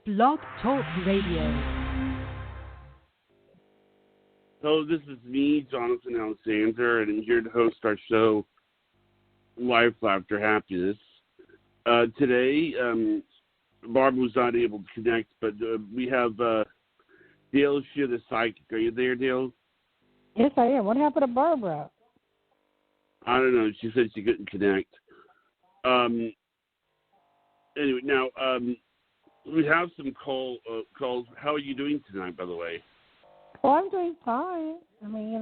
Blog Talk Radio. Hello, this is me, Jonathan Alexander, and I'm here to host our show, Life After Happiness. Today, Barbara was not able to connect, but we have Dayle Schear, the psychic. Are you there, Dayle? Yes, I am. What happened to Barbara? I don't know. She said she couldn't connect. Anyway, now, we have some calls. How are you doing tonight, by the way? Well, I'm doing fine. I mean,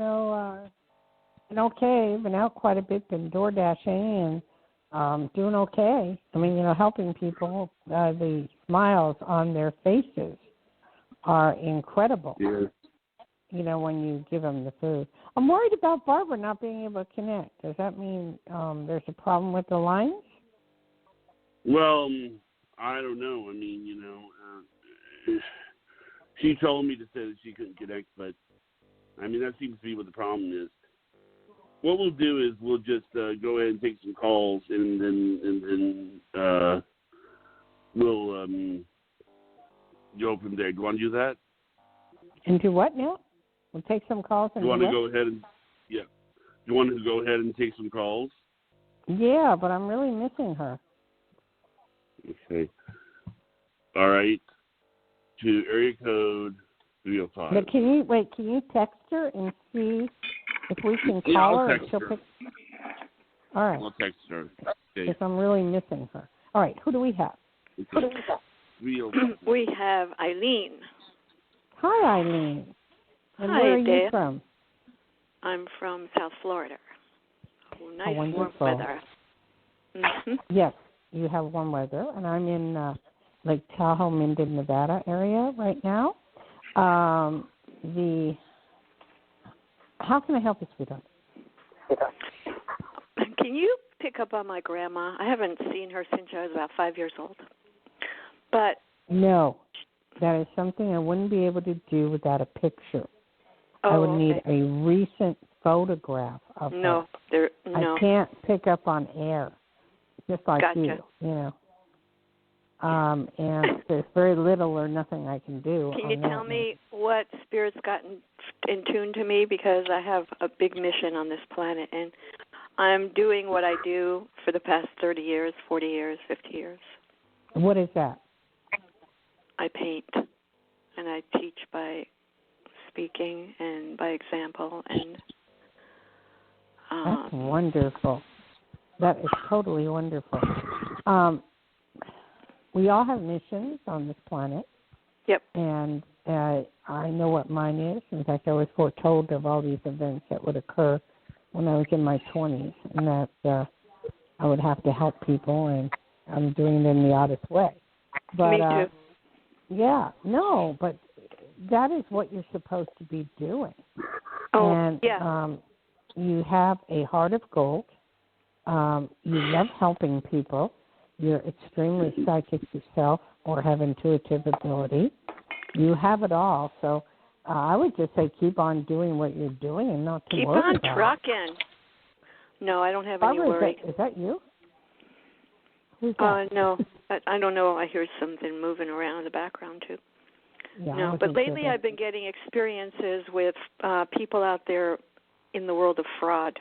been okay. Been out quite a bit, been door dashing and doing okay. I mean, helping people. The smiles on their faces are incredible. Yeah. When you give them the food. I'm worried about Barbara not being able to connect. Does that mean there's a problem with the lines? Well, I don't know. I mean, she told me to say that she couldn't connect, but I mean that seems to be what the problem is. What we'll do is we'll just go ahead and take some calls, and then we'll go from there. Do you want to do that? And do what now? We'll take some calls. And do you want to what? go ahead and Do you want to go ahead and take some calls? Yeah, but I'm really missing her. Okay. All right. To area code 305. But can you text her and see if we can call I'll her and text she'll her. pick? All right. I'll text her. Okay. Because I'm really missing her. All right. Who do we have? Okay. 305. We have Eileen. Hi, Eileen. And Hi, where are you Dale. from? I'm from South Florida. Oh, nice warm wonderful. weather. Mm-hmm. Yes, you have warm weather, and I'm in Lake Tahoe, Minden, Nevada area right now. How can I help you, sweetheart? Can you pick up on my grandma? I haven't seen her since I was about 5 years old. But No, that is something I wouldn't be able to do without a picture. I would need a recent photograph of her. No. I can't pick up on air, just like Gotcha. you. And there's very little or nothing I can do. Can you tell me what spirit's gotten in tune to me? Because I have a big mission on this planet, and I'm doing what I do for the past 30 years, 40 years, 50 years. What is that? I paint, and I teach by speaking and by example, and that's wonderful. That is totally wonderful. We all have missions on this planet. Yep. And I know what mine is. In fact, I was foretold of all these events that would occur when I was in my 20s, and that I would have to help people, and I'm doing it in the oddest way. But, me too. Yeah, no, but that is what you're supposed to be doing. Oh, and, yeah. You have a heart of gold. You love helping people. You're extremely psychic yourself or have intuitive ability. You have it all. So I would just say keep on doing what you're doing and not to Keep worry on about trucking. No, I don't have any Barbara, worry. is that you? Who's that? No, I don't know. I hear something moving around in the background, too. Yeah, No, but lately I've been getting experiences with people out there in the world of fraud.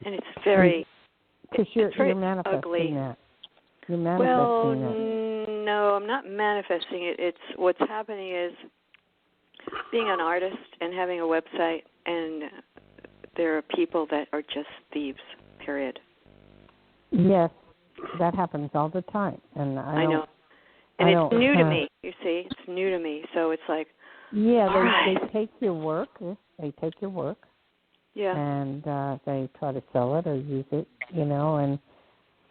And it's very, you're manifesting ugly. That. You're manifesting that. No, I'm not manifesting it. It's what's happening is being an artist and having a website, and there are people that are just thieves, period. Yes, that happens all the time. And I know. And it's new to me, you see. It's new to me. So it's like, they take your work. They take your work. Yeah. And they try to sell it or use it, and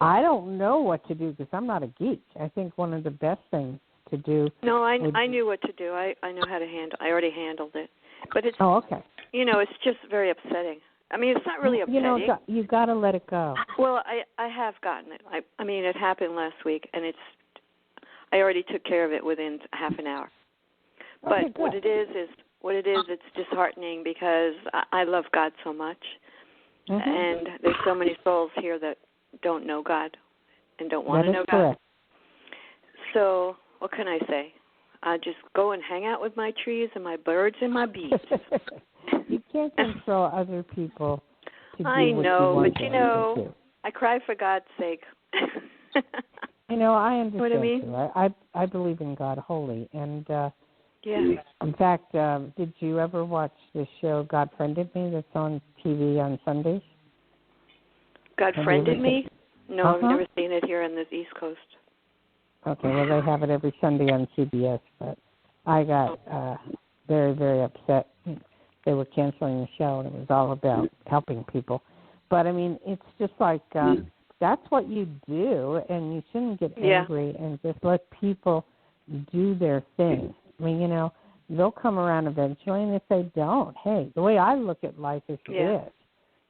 I don't know what to do because I'm not a geek. I think one of the best things to do. No, I knew what to do. I know how to handle. I already handled it. But it's. Oh, okay. It's just very upsetting. I mean, it's not really upsetting. You got to let it go. Well, I have gotten it. I mean, it happened last week, and I already took care of it within half an hour. But Okay, what it is, it's disheartening because I love God so much, and there's so many souls here that don't know God and don't want to know God. Correct. So what can I say? I just go and hang out with my trees and my birds and my bees. You can't control other people to do I what know, you want but them to do. I cry for God's sake. I understand. What I mean? Too. I believe in God wholly, and Yeah. in fact, did you ever watch the show God Friended Me that's on TV on Sundays? God Friended Me? No, I've never seen it here on the East Coast. Okay, well, they have it every Sunday on CBS, but I got very, very upset. They were canceling the show, and it was all about helping people. But, I mean, it's just like that's what you do, and you shouldn't get angry and just let people do their thing. I mean, they'll come around eventually, and if they don't, hey, the way I look at life is this.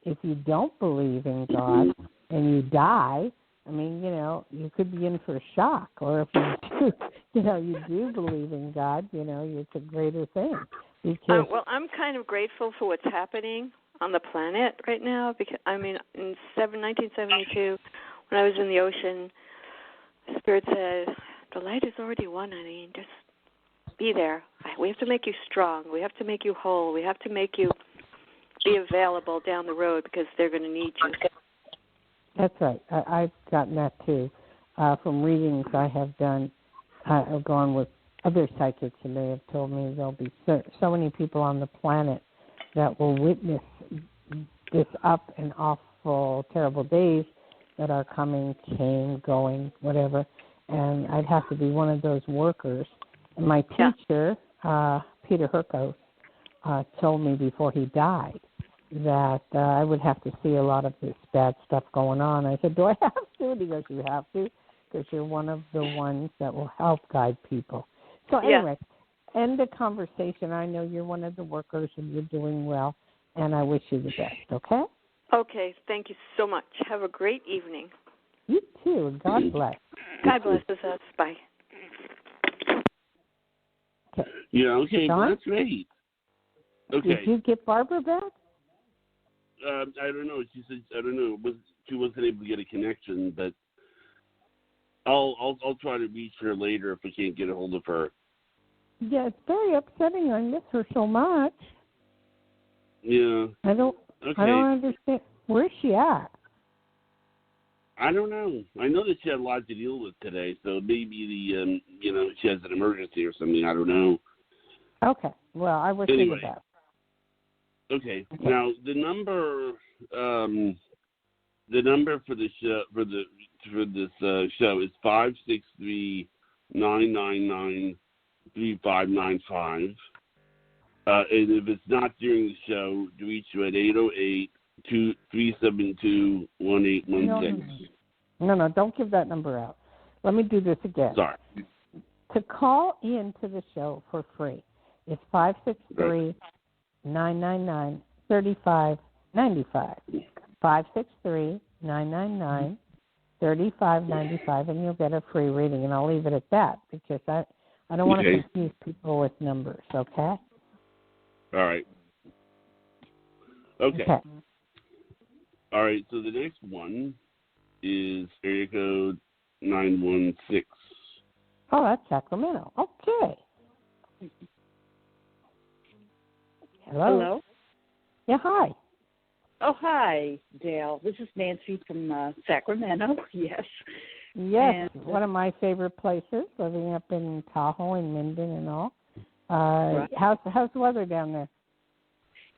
If you don't believe in God and you die, I mean, you could be in for a shock. Or if you do, you do believe in God, it's a greater thing. Because, well, I'm kind of grateful for what's happening on the planet right now because, I mean, in 1972, when I was in the ocean, Spirit said, the light is already won, honey. Just be there. We have to make you strong. We have to make you whole. We have to make you be available down the road because they're going to need you. That's right. I've gotten that, too, from readings I have done. I've gone with other psychics, and they have told me there'll be so many people on the planet that will witness this up and awful, terrible days that are coming, came, going, whatever, and I'd have to be one of those workers. And my teacher, Peter Herkos, told me before he died that I would have to see a lot of this bad stuff going on. I said, do I have to? And he goes, you have to, because you're one of the ones that will help guide people. So anyway, end the conversation. I know you're one of the workers and you're doing well, and I wish you the best, okay? Okay, thank you so much. Have a great evening. You too, and God bless. God blesses us. Bye. Okay. Yeah, okay, Don? that's great. Okay. Did you get Barbara back? I don't know. She said, I don't know. She wasn't able to get a connection, but I'll try to reach her later if I can't get a hold of her. Yeah, it's very upsetting. I miss her so much. Yeah. I don't understand. Where's she at? I don't know. I know that she had a lot to deal with today, so maybe she has an emergency or something. I don't know. Okay. Well, I wish you the best. Okay. Now the number for the show for this show is 563-999-3595. And if it's not during the show, to reach you at 808-372-1816. No, don't give that number out. Let me do this again. Sorry. To call in to the show for free is 563-999-3595. 563-999-3595, and you'll get a free reading. And I'll leave it at that because I don't want to confuse people with numbers, okay? All right. Okay. All right, so the next one is area code 916. Oh, that's Sacramento. Okay. Hello? Yeah, hi. Oh, hi, Dayle. This is Nancy from Sacramento. Yes. Yes, and, one of my favorite places, living up in Tahoe and Minden and all. Right. How's the weather down there?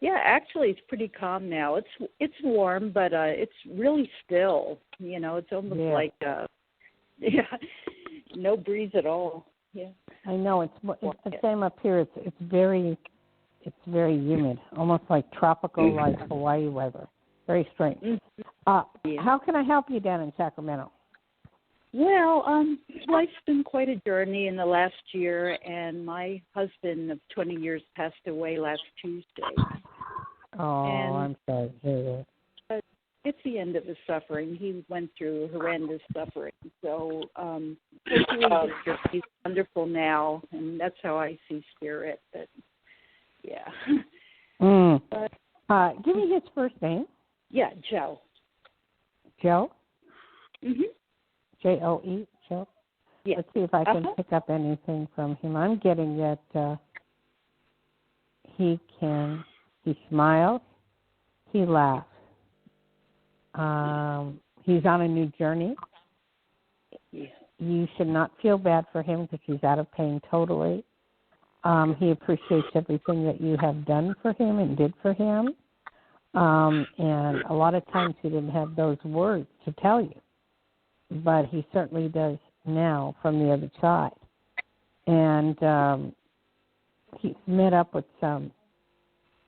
Yeah, actually, it's pretty calm now. It's warm, but it's really still. It's almost like no breeze at all. Yeah. I know it's the same up here. It's very humid, almost like tropical, like Hawaii weather. Very strange. How can I help you down in Sacramento? Well, life's been quite a journey in the last year, and my husband of 20 years passed away last Tuesday. Oh, and I'm sorry to hear that. But it's the end of his suffering. He went through horrendous suffering. So he's wonderful now, and that's how I see Spirit. But, yeah. Give me his first name. Yeah, Joe. Joe? Mm-hmm. Joe? Joe? Yeah. Let's see if I can pick up anything from him. I'm getting that he smiles, he laughs. He's on a new journey. Yeah. You should not feel bad for him because he's out of pain totally. He appreciates everything that you have done for him and did for him. And a lot of times he didn't have those words to tell you, but he certainly does now from the other side. And he's met up with some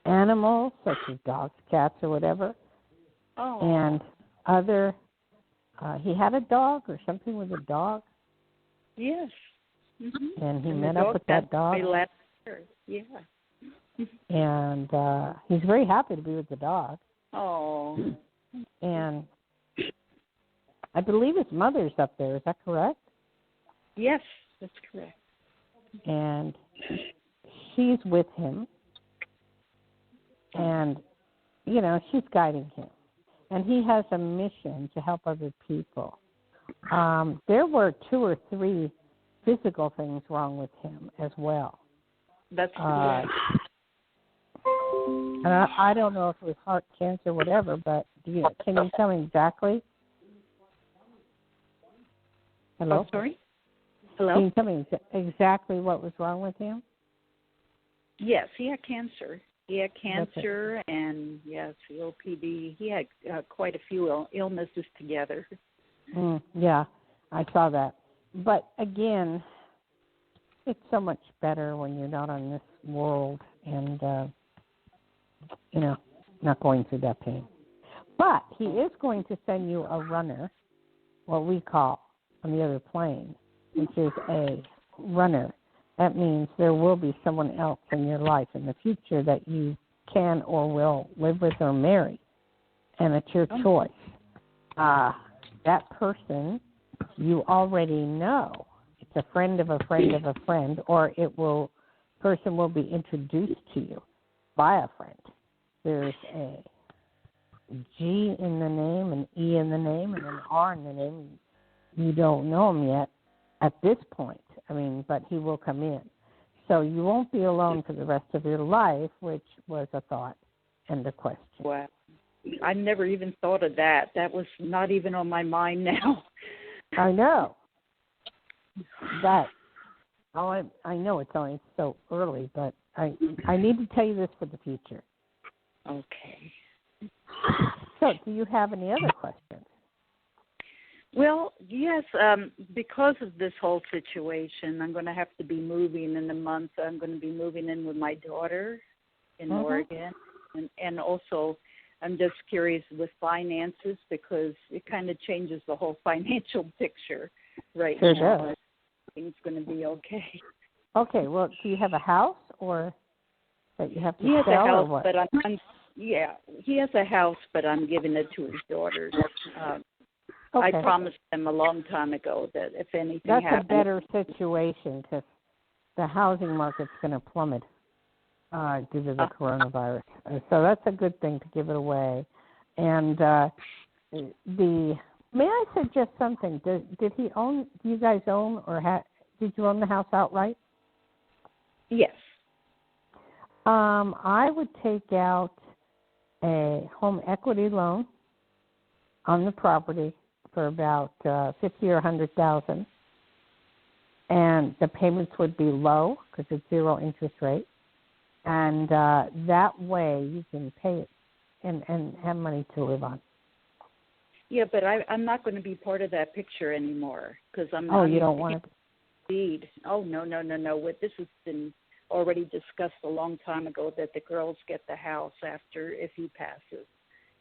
animals, such as dogs, cats, or whatever. Oh. And other, he had a dog or something with a dog. Yes. Mm-hmm. And he met up with that dog. Last year. Yeah. And he's very happy to be with the dog. Oh. And I believe his mother's up there. Is that correct? Yes, that's correct. And she's with him. And, you know, she's guiding him. And he has a mission to help other people. There were 2 or 3 physical things wrong with him as well. That's correct. And I don't know if it was heart cancer or whatever, but can you tell me exactly? Hello? Oh, sorry? Hello? Can you tell me exactly what was wrong with him? Yes, he had cancer. He had cancer and, yes, COPD. He had quite a few illnesses together. Yeah, I saw that. But, again, it's so much better when you're not on this world and, you know, not going through that pain. But he is going to send you a runner, what we call on the other plane, which is a runner. That means there will be someone else in your life in the future that you can or will live with or marry, and it's your choice. That person you already know. It's a friend of a friend of a friend, or person will be introduced to you by a friend. There's a G in the name, an E in the name, and an R in the name. You don't know him yet at this point. But he will come in. So you won't be alone for the rest of your life, which was a thought and a question. Wow. I never even thought of that. That was not even on my mind now. I know. I know it's only so early, but I need to tell you this for the future. Okay. So do you have any other questions? Well, yes, because of this whole situation, I'm going to have to be moving in a month. I'm going to be moving in with my daughter in Oregon. And also, I'm just curious with finances because it kind of changes the whole financial picture right now. Does. Everything's going to be okay. Okay, well, do you have a house or that you have to he has sell a house, or what? but he has a house, but I'm giving it to his daughters. I promised them a long time ago that if anything happens. That's a better situation because the housing market's going to plummet due to the coronavirus. So that's a good thing to give it away. And may I suggest something? Did he own? Do you guys own or did you own the house outright? Yes. I would take out a home equity loan on the property for about $50,000 or $100,000, and the payments would be low because it's 0 interest rate, and that way you can pay it and have money to live on. Yeah, but I'm not going to be part of that picture anymore because I'm. Oh, you don't want to. Indeed. Oh no. This has been already discussed a long time ago that the girls get the house after if he passes.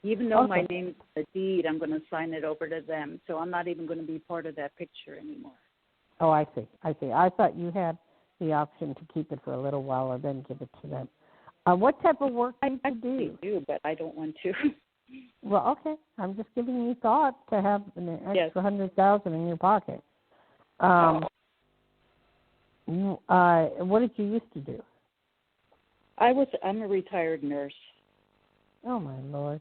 Even though my name's on the deed, I'm going to sign it over to them. So I'm not even going to be part of that picture anymore. Oh, I see. I thought you had the option to keep it for a little while and then give it to them. What type of work do you do? I do, but I don't want to. Well, okay. I'm just giving you thought to have an extra $100,000 in your pocket. What did you used to do? I'm a retired nurse. Oh, my Lord.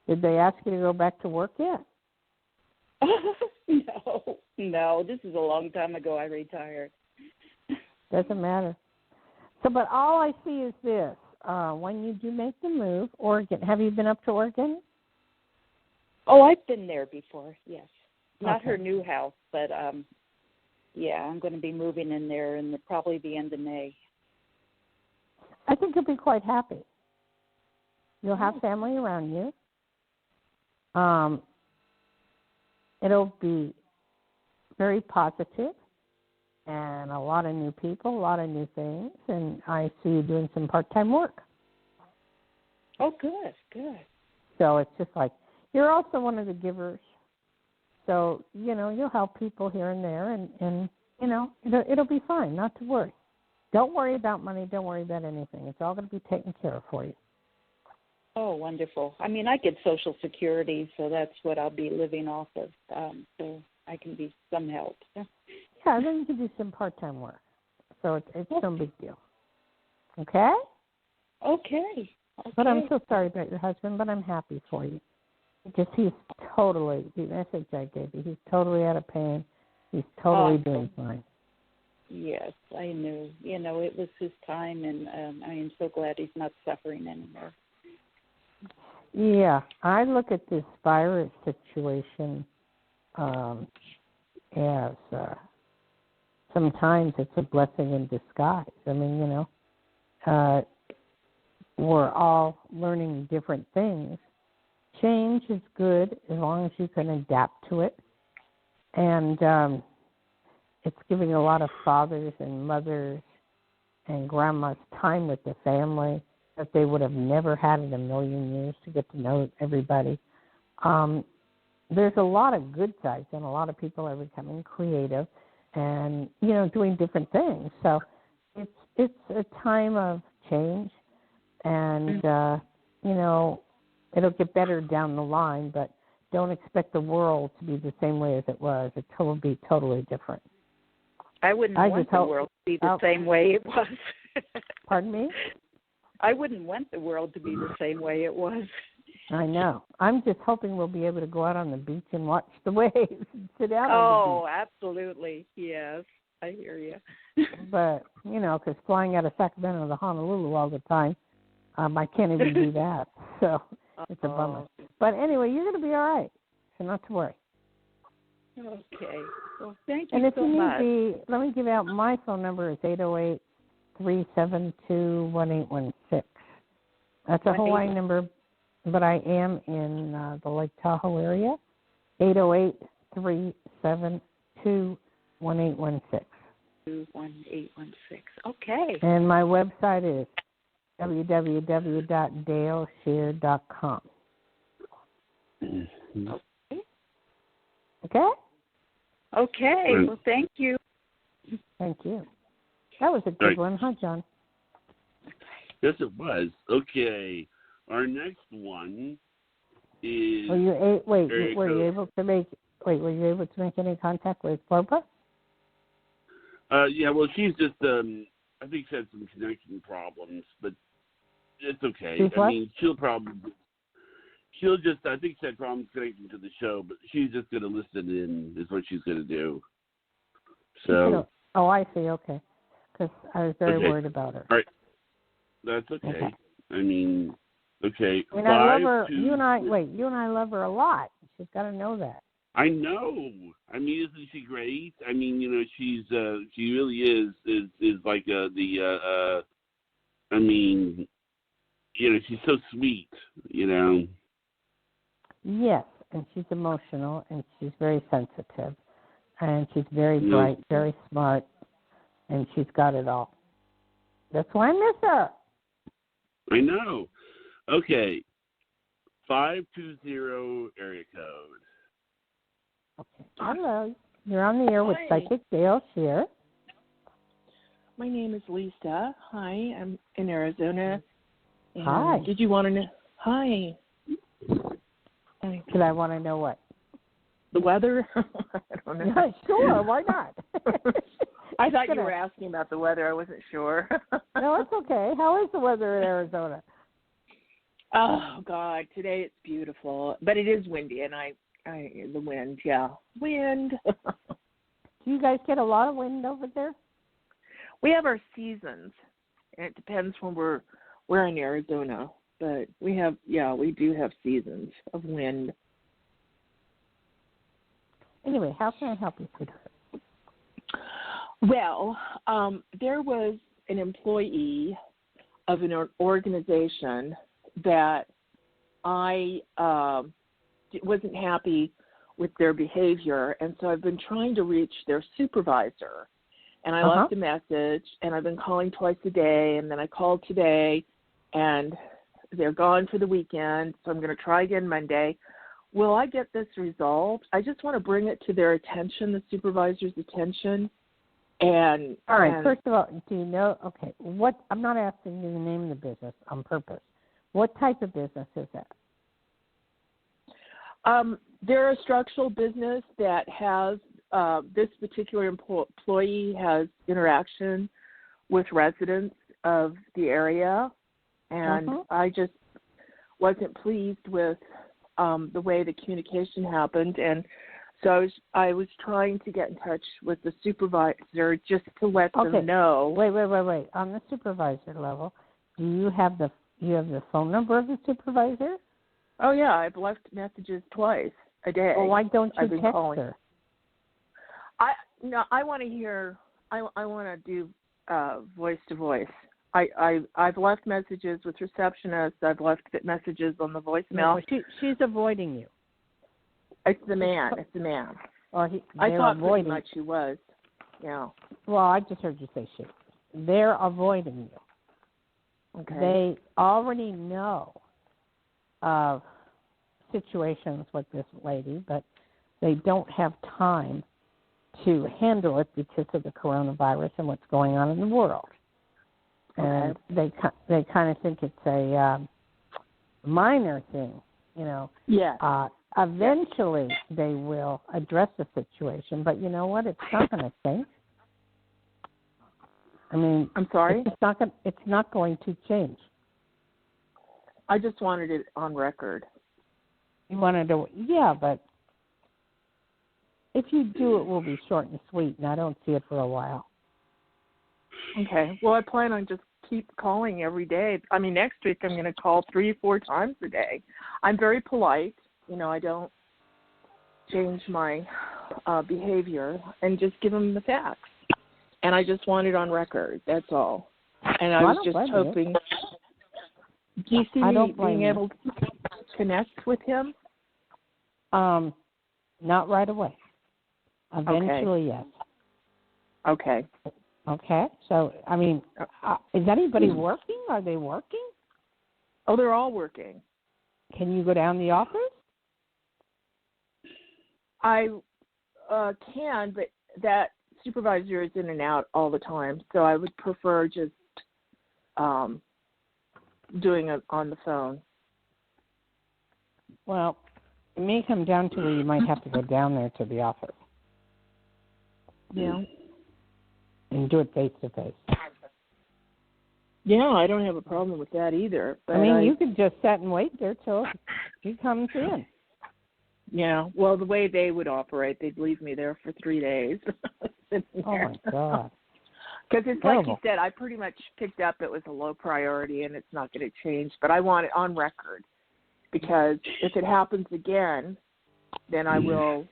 Did they ask you to go back to work yet? No. This is a long time ago I retired. Doesn't matter. So, but all I see is this. When you do make the move, Oregon, have you been up to Oregon? Oh, I've been there before, yes. Not Okay. her new house, but, yeah, I'm going to be moving in there in probably the end of May. I think you'll be quite happy. You'll have family around you. It'll be very positive and a lot of new people, a lot of new things, and I see you doing some part-time work. Oh, good. So it's just like, you're also one of the givers. So, you'll help people here and there, and it'll be fine, not to worry. Don't worry about money. Don't worry about anything. It's all going to be taken care of for you. Oh, wonderful. I mean, I get Social Security, so that's what I'll be living off of, so I can be some help. Yeah, then you can do some part-time work. So it's no big deal. Okay? Okay. But I'm so sorry about your husband, but I'm happy for you. Because he's totally, the message I gave you, he's totally out of pain. He's totally doing fine. Yes, I knew. It was his time, and I am so glad he's not suffering anymore. Yeah, I look at this virus situation as sometimes it's a blessing in disguise. I mean, we're all learning different things. Change is good as long as you can adapt to it. And it's giving a lot of fathers and mothers and grandmas time with the family that they would have never had in a million years to get to know everybody. There's a lot of good sides, and a lot of people are becoming creative and, doing different things. So it's a time of change, and, it'll get better down the line, but don't expect the world to be the same way as it was. It will be totally different. I wouldn't want the world to be the same way it was. Pardon me? I wouldn't want the world to be the same way it was. I know. I'm just hoping we'll be able to go out on the beach and watch the waves and sit out on the Oh, absolutely. Yes, I hear you. But, because flying out of Sacramento to Honolulu all the time, I can't even do that. So it's a bummer. But anyway, you're going to be all right. So not to worry. Okay. Well, thank you and if so you need much. let me give out my phone number is 808-372-1816. That's a Hawaii number, but I am in the Lake Tahoe area. 808-372-1816. 1816. Okay. And my website is www.daylesschear.com. Mm-hmm. Okay? Okay. Well, thank you. Thank you. That was a good one, huh, John? Yes, it was. Okay. Our next one is. Were you able to make any contact with Barbara? Yeah, well, she's just, I think she had some connection problems, but it's okay. I mean, I think she had problems connecting to the show, but she's just going to listen in, is what she's going to do. So. Oh, I see, okay. Because I was very worried about her. All right. That's okay. I mean, okay. I mean, I love her. You and I love her a lot. She's got to know that. I know. I mean, isn't she great? I mean, she really is like I mean, she's so sweet, Yes, and she's emotional, and she's very sensitive, and she's very bright, very smart, and she's got it all. That's why I miss her. I know. Okay. 520 area code. Okay. Hello. You're on the air with Psychic Dayle Schear. My name is Lisa. Hi, I'm in Arizona. And Hi. Did you want to know? Hi. Did I want to know what? The weather? I don't know. Yeah, sure. Why not? I thought you were asking about the weather. I wasn't sure. No, it's okay. How is the weather in Arizona? Oh, God. Today it's beautiful. But it is windy, and I The wind, yeah. Wind. Do you guys get a lot of wind over there? We have our seasons. And it depends when we're in Arizona. But we do have seasons of wind. Anyway, how can I help you, sweetheart? Well, there was an employee of an organization that I wasn't happy with their behavior, and so I've been trying to reach their supervisor. And I left a message, and I've been calling twice a day, and then I called today, and they're gone for the weekend, so I'm going to try again Monday. Will I get this resolved? I just want to bring it to their attention, the supervisor's attention. And all right, first of all, do you know, okay, I'm not asking you the name of the business on purpose. What type of business is that? They're a structural business that has, this particular employee has interaction with residents of the area, and I just wasn't pleased with the way the communication happened, and so I was trying to get in touch with the supervisor just to let them know. Wait. On the supervisor level, do you have the phone number of the supervisor? Oh yeah, I've left messages twice a day. Well, why don't you text calling her? I want to hear. I want to do voice to voice. I've left messages with receptionists. I've left messages on the voicemail. No, she's avoiding you. It's the man. Or I thought avoiding. pretty much he was. Yeah. Well, I just heard you say she. They're avoiding you. Okay. They already know of situations with this lady, but they don't have time to handle it because of the coronavirus and what's going on in the world. And they kind of think it's a minor thing, you know. Yeah. Eventually, they will address the situation, but you know what? It's not going to change. I mean, I'm sorry. It's not going to change. I just wanted it on record. You wanted to, yeah, but if you do, it will be short and sweet, and I don't see it for a while. Okay. Well, I plan on just keep calling every day. I mean, next week I'm going to call 3 or 4 times a day. I'm very polite. You know, I don't change my behavior and just give them the facts. And I just want it on record. That's all. And I was just hoping. Do you see me being able to connect with him? Not right away. Eventually, yes. Okay. Okay. So, I mean, is anybody working? Are they working? Oh, they're all working. Can you go down to the office? I can, but that supervisor is in and out all the time, so I would prefer just doing it on the phone. Well, it may come down to where you might have to go down there to the office. Yeah. And do it face to face. Yeah, I don't have a problem with that either. But I mean, you could just sit and wait there till he comes in. Yeah, well, the way they would operate, they'd leave me there for 3 days. Oh, my God. Because it's terrible. Like you said, I pretty much picked up it was a low priority and it's not going to change. But I want it on record because if it happens again, then I will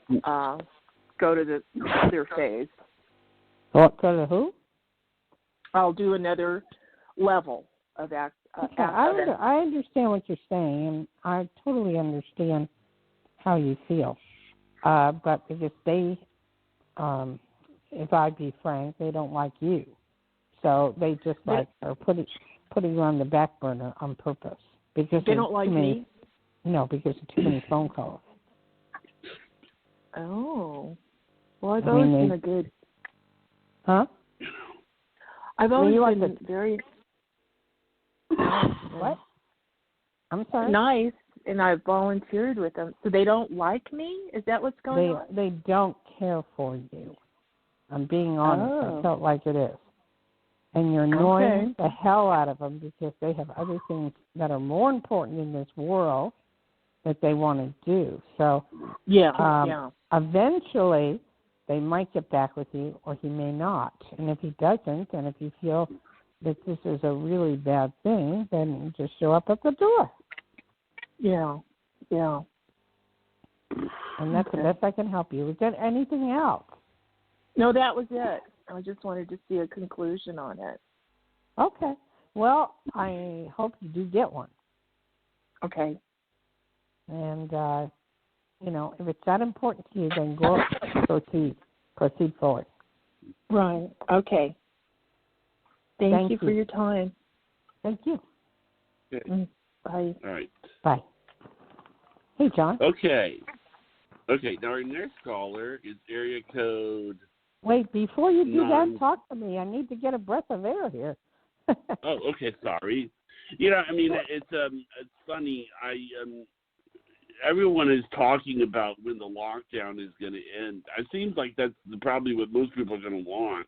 go to the other phase. Go to who? I'll do another level of act. Okay. I understand what you're saying, and I totally understand how you feel. But because they, if I be frank, they don't like you. So they just are putting you on the back burner on purpose. Because they don't like me? No, because of too many phone calls. Oh. Well, I've always been a good... Huh? I've always been very... What? I'm sorry? Nice, and I've volunteered with them. So they don't like me? Is that what's going on? They don't care for you. I'm being honest. I felt like it is. And you're annoying the hell out of them because they have other things that are more important in this world that they want to do. So eventually they might get back with you, or he may not. And if he doesn't, and if you feel that this is a really bad thing, then just show up at the door. Yeah. And that's the best I can help you. Is there anything else? No, that was it. I just wanted to see a conclusion on it. Okay. Well, I hope you do get one. Okay. And, if it's that important to you, then go proceed forward. Right. Okay. Thank you for your time. Thank you. Okay. Bye. All right. Bye. Hey, John. Okay. Now our next caller is area code. Wait, before you do that, talk to me. I need to get a breath of air here. Oh, okay. Sorry. It's funny. Everyone is talking about when the lockdown is going to end. It seems like that's probably what most people are going to want.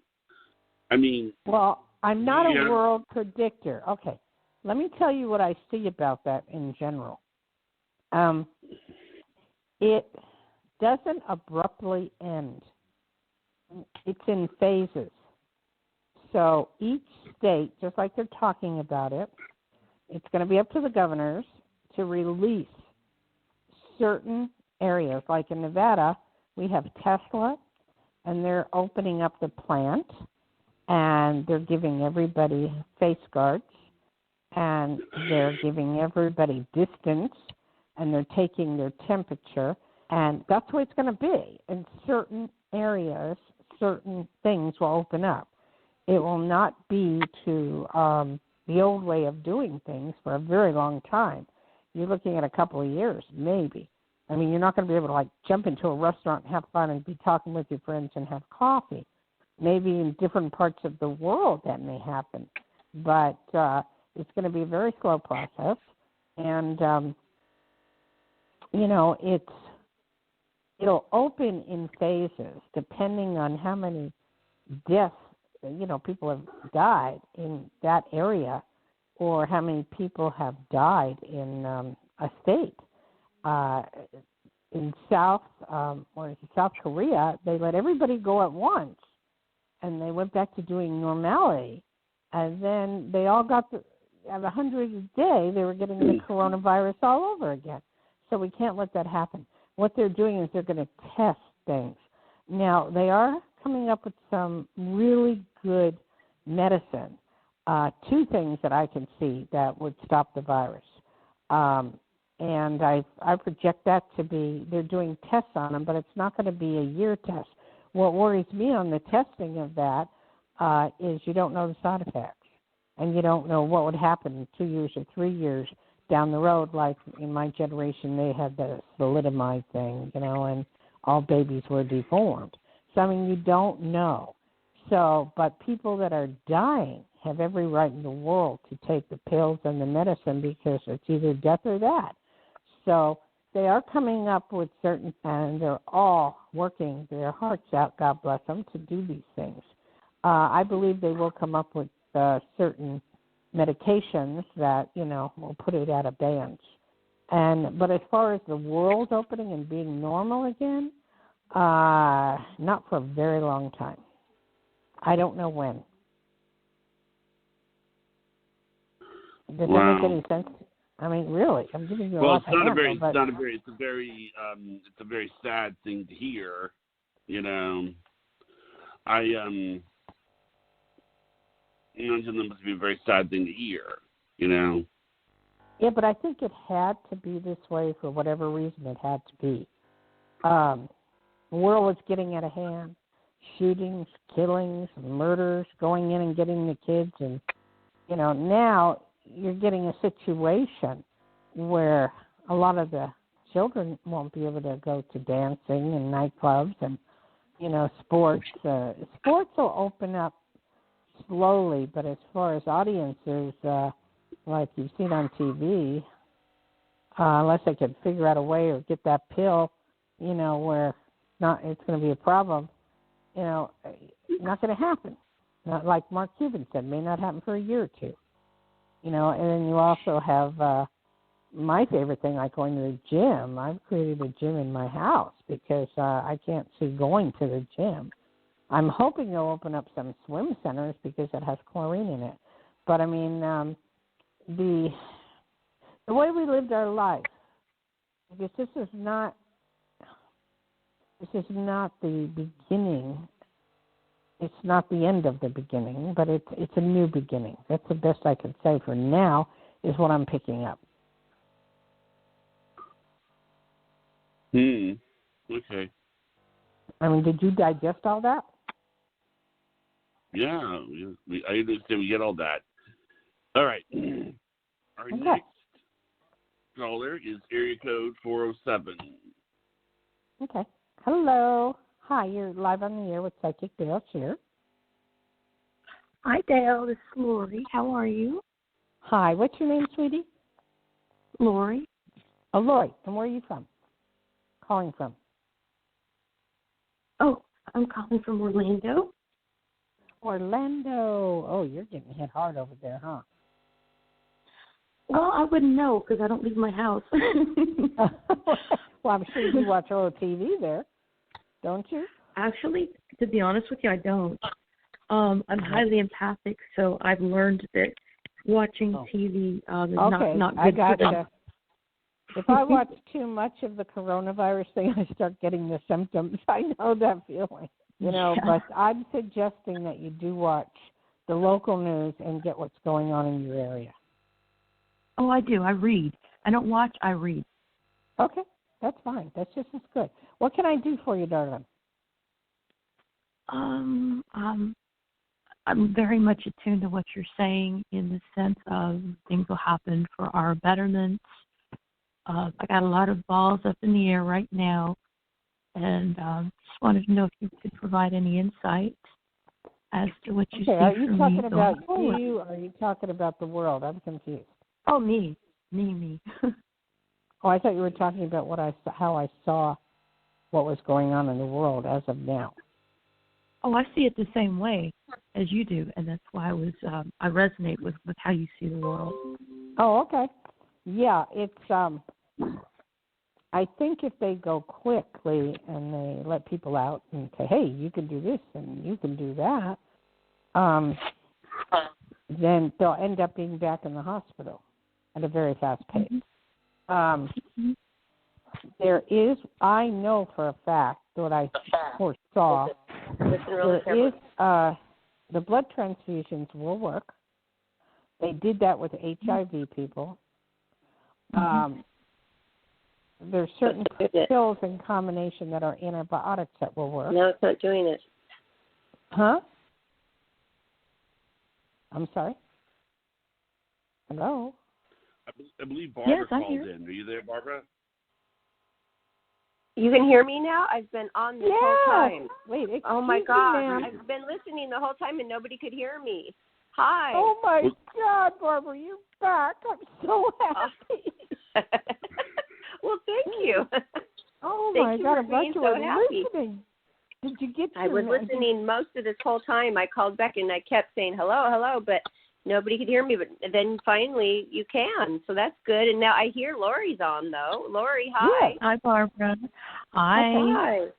Well, I'm not a world predictor. Okay, let me tell you what I see about that in general. It doesn't abruptly end. It's in phases. So each state, just like they're talking about it, it's going to be up to the governors to release certain areas. Like in Nevada, we have Tesla, and they're opening up the plant, and they're giving everybody face guards, and they're giving everybody distance, and they're taking their temperature, and that's what it's going to be. In certain areas, certain things will open up. It will not be to the old way of doing things for a very long time. You're looking at a couple of years, maybe. You're not going to be able to, jump into a restaurant and have fun and be talking with your friends and have coffee. Maybe in different parts of the world that may happen. But it's going to be a very slow process. And, it'll open in phases depending on how many deaths, people have died in that area, or how many people have died in a state. In South Korea, they let everybody go at once, and they went back to doing normality. And then they all got at 100 a day, they were getting the coronavirus all over again. So we can't let that happen. What they're doing is they're going to test things. Now, they are coming up with some really good medicine. Two things that I can see that would stop the virus. And I project that to be, they're doing tests on them, but it's not going to be a year test. What worries me on the testing of that is you don't know the side effects. And you don't know what would happen in 2 years or 3 years down the road. Like in my generation, they had the thalidomide thing, and all babies were deformed. So, you don't know. So, but people that are dying have every right in the world to take the pills and the medicine, because it's either death or that. So they are coming up with certain, and they're all working their hearts out, God bless them, to do these things. I believe they will come up with certain medications that, will put it at abeyance. But as far as the world opening and being normal again, not for a very long time. I don't know when. Does that make any sense? Really, I'm giving you a lot to handle. It's a very sad thing to hear. It must be a very sad thing to hear. Yeah, but I think it had to be this way for whatever reason it had to be. The world was getting out of hand. Shootings, killings, murders, going in and getting the kids. And, now you're getting a situation where a lot of the children won't be able to go to dancing and nightclubs and, sports. Sports will open up slowly, but as far as audiences, like you've seen on TV, unless they could figure out a way or get that pill, where it's going to be a problem, not going to happen. Not like Mark Cuban said, may not happen for a year or two. And then you also have my favorite thing, like going to the gym. I've created a gym in my house because I can't see going to the gym. I'm hoping they'll open up some swim centers because it has chlorine in it. But, I mean, the way we lived our life, because this is not the beginning. It's not the end of the beginning, but it's a new beginning. That's the best I can say for now is what I'm picking up. Okay. I mean, did you digest all that? Yeah, I understand. We get all that. All right. Our next caller is area code 407. Okay. Hello. Hi, you're live on the air with Psychic Dayle Schear. Hi, Dayle. This is Lori. How are you? Hi. What's your name, sweetie? Lori. Oh, Lori. And where are you from? Calling from? Oh, I'm calling from Orlando. Orlando. Oh, you're getting hit hard over there, huh? Well, I wouldn't know because I don't leave my house. Well, I'm sure you watch a little TV there, don't you? Actually, to be honest with you, I don't. I'm highly empathic, so I've learned that watching TV is not good I gotcha. for them. If I watch too much of the coronavirus thing, I start getting the symptoms. I know that feeling, but I'm suggesting that you do watch the local news and get what's going on in your area. Oh, I do. I read. I don't watch. I read. Okay, that's fine. That's just as good. What can I do for you, darling? I'm very much attuned to what you're saying in the sense of things will happen for our betterment. I got a lot of balls up in the air right now, and just wanted to know if you could provide any insight as to what you see are you for talking me about going forward. you, or are you talking about the world? I'm confused. Oh, me. Oh, I thought you were talking about how I saw what was going on in the world as of now. Oh, I see it the same way as you do, and that's why I resonate with how you see the world. Oh, okay. Yeah, it's I think if they go quickly and they let people out and say, hey, you can do this and you can do that, then they'll end up being back in the hospital at a very fast pace. I know for a fact what I foresaw, there is, the blood transfusions will work. They did that with HIV people. There's certain pills in combination that are antibiotics that will work. No, it's not doing it. Huh? I'm sorry? Hello? I believe Barbara Yes, called I'm here. in. Are you there, Barbara? You can hear me now? I've been on this whole time. Wait, oh, my God. ma'am. I've been listening the whole time and nobody could hear me. Hi. Oh, my God, Barbara, you're back. I'm so happy. Well, thank you. Oh, thank my God, I'm glad you were happy. listening. Did you get I was listening most of this whole time. I called back and I kept saying hello, but nobody could hear me. But then finally you can, so that's good. And now I hear Lori's on, though. Lori, hi. Yes. Hi, Barbara. Hi.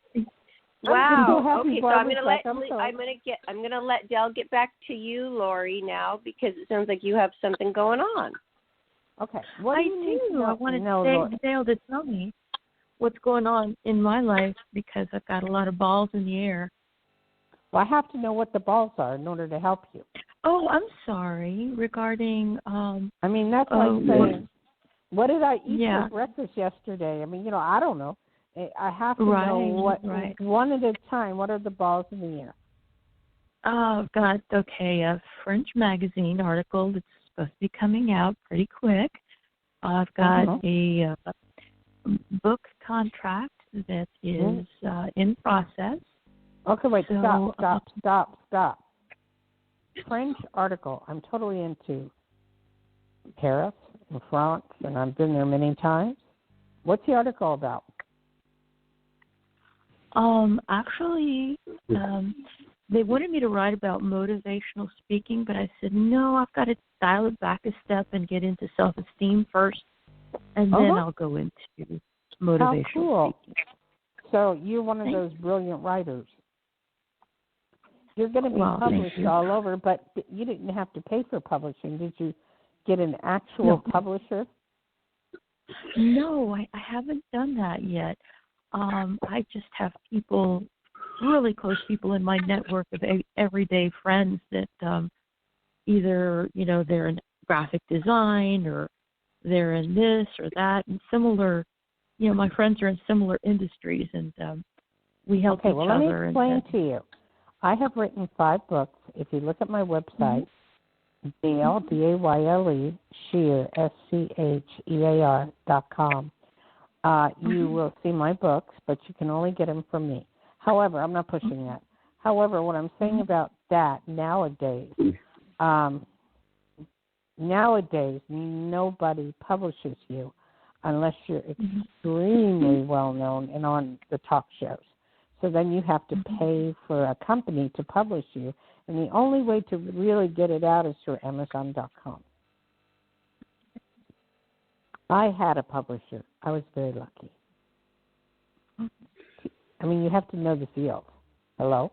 Wow. So okay, so I'm gonna let Dayle get back to you, Lori, now because it sounds like you have something going on. Okay. What do you need to know? I wanted Dayle to tell me what's going on in my life because I've got a lot of balls in the air. Well, I have to know what the balls are in order to help you. Oh, I'm sorry. Regarding, that's like saying, what did I eat for breakfast yesterday? I don't know. I have to know what, one at a time, what are the balls in the air? Oh, I've got, a French magazine article that's supposed to be coming out pretty quick. I've got a book contract that is in process. Okay, wait, stop. French article. I'm totally into Paris and France, and I've been there many times. What's the article about? They wanted me to write about motivational speaking, but I said, no, I've got to dial it back a step and get into self-esteem first and then I'll go into motivational How cool. speaking. So you're one of those brilliant writers. You're going to be published all over, but you didn't have to pay for publishing. Did you get an actual publisher? No, I haven't done that yet. I just have people, really close people in my network of everyday friends that either, they're in graphic design or they're in this or that and similar, my friends are in similar industries and we help each other. Let me explain to you. I have written 5 books. If you look at my website, Dayle, Dayle, Schear, SCHEAR.com, you will see my books, but you can only get them from me. However, I'm not pushing that. However, what I'm saying about that nowadays, nobody publishes you unless you're extremely well known and on the talk shows. So then you have to pay for a company to publish you. And the only way to really get it out is through Amazon.com. I had a publisher. I was very lucky. I mean, you have to know the field. Hello?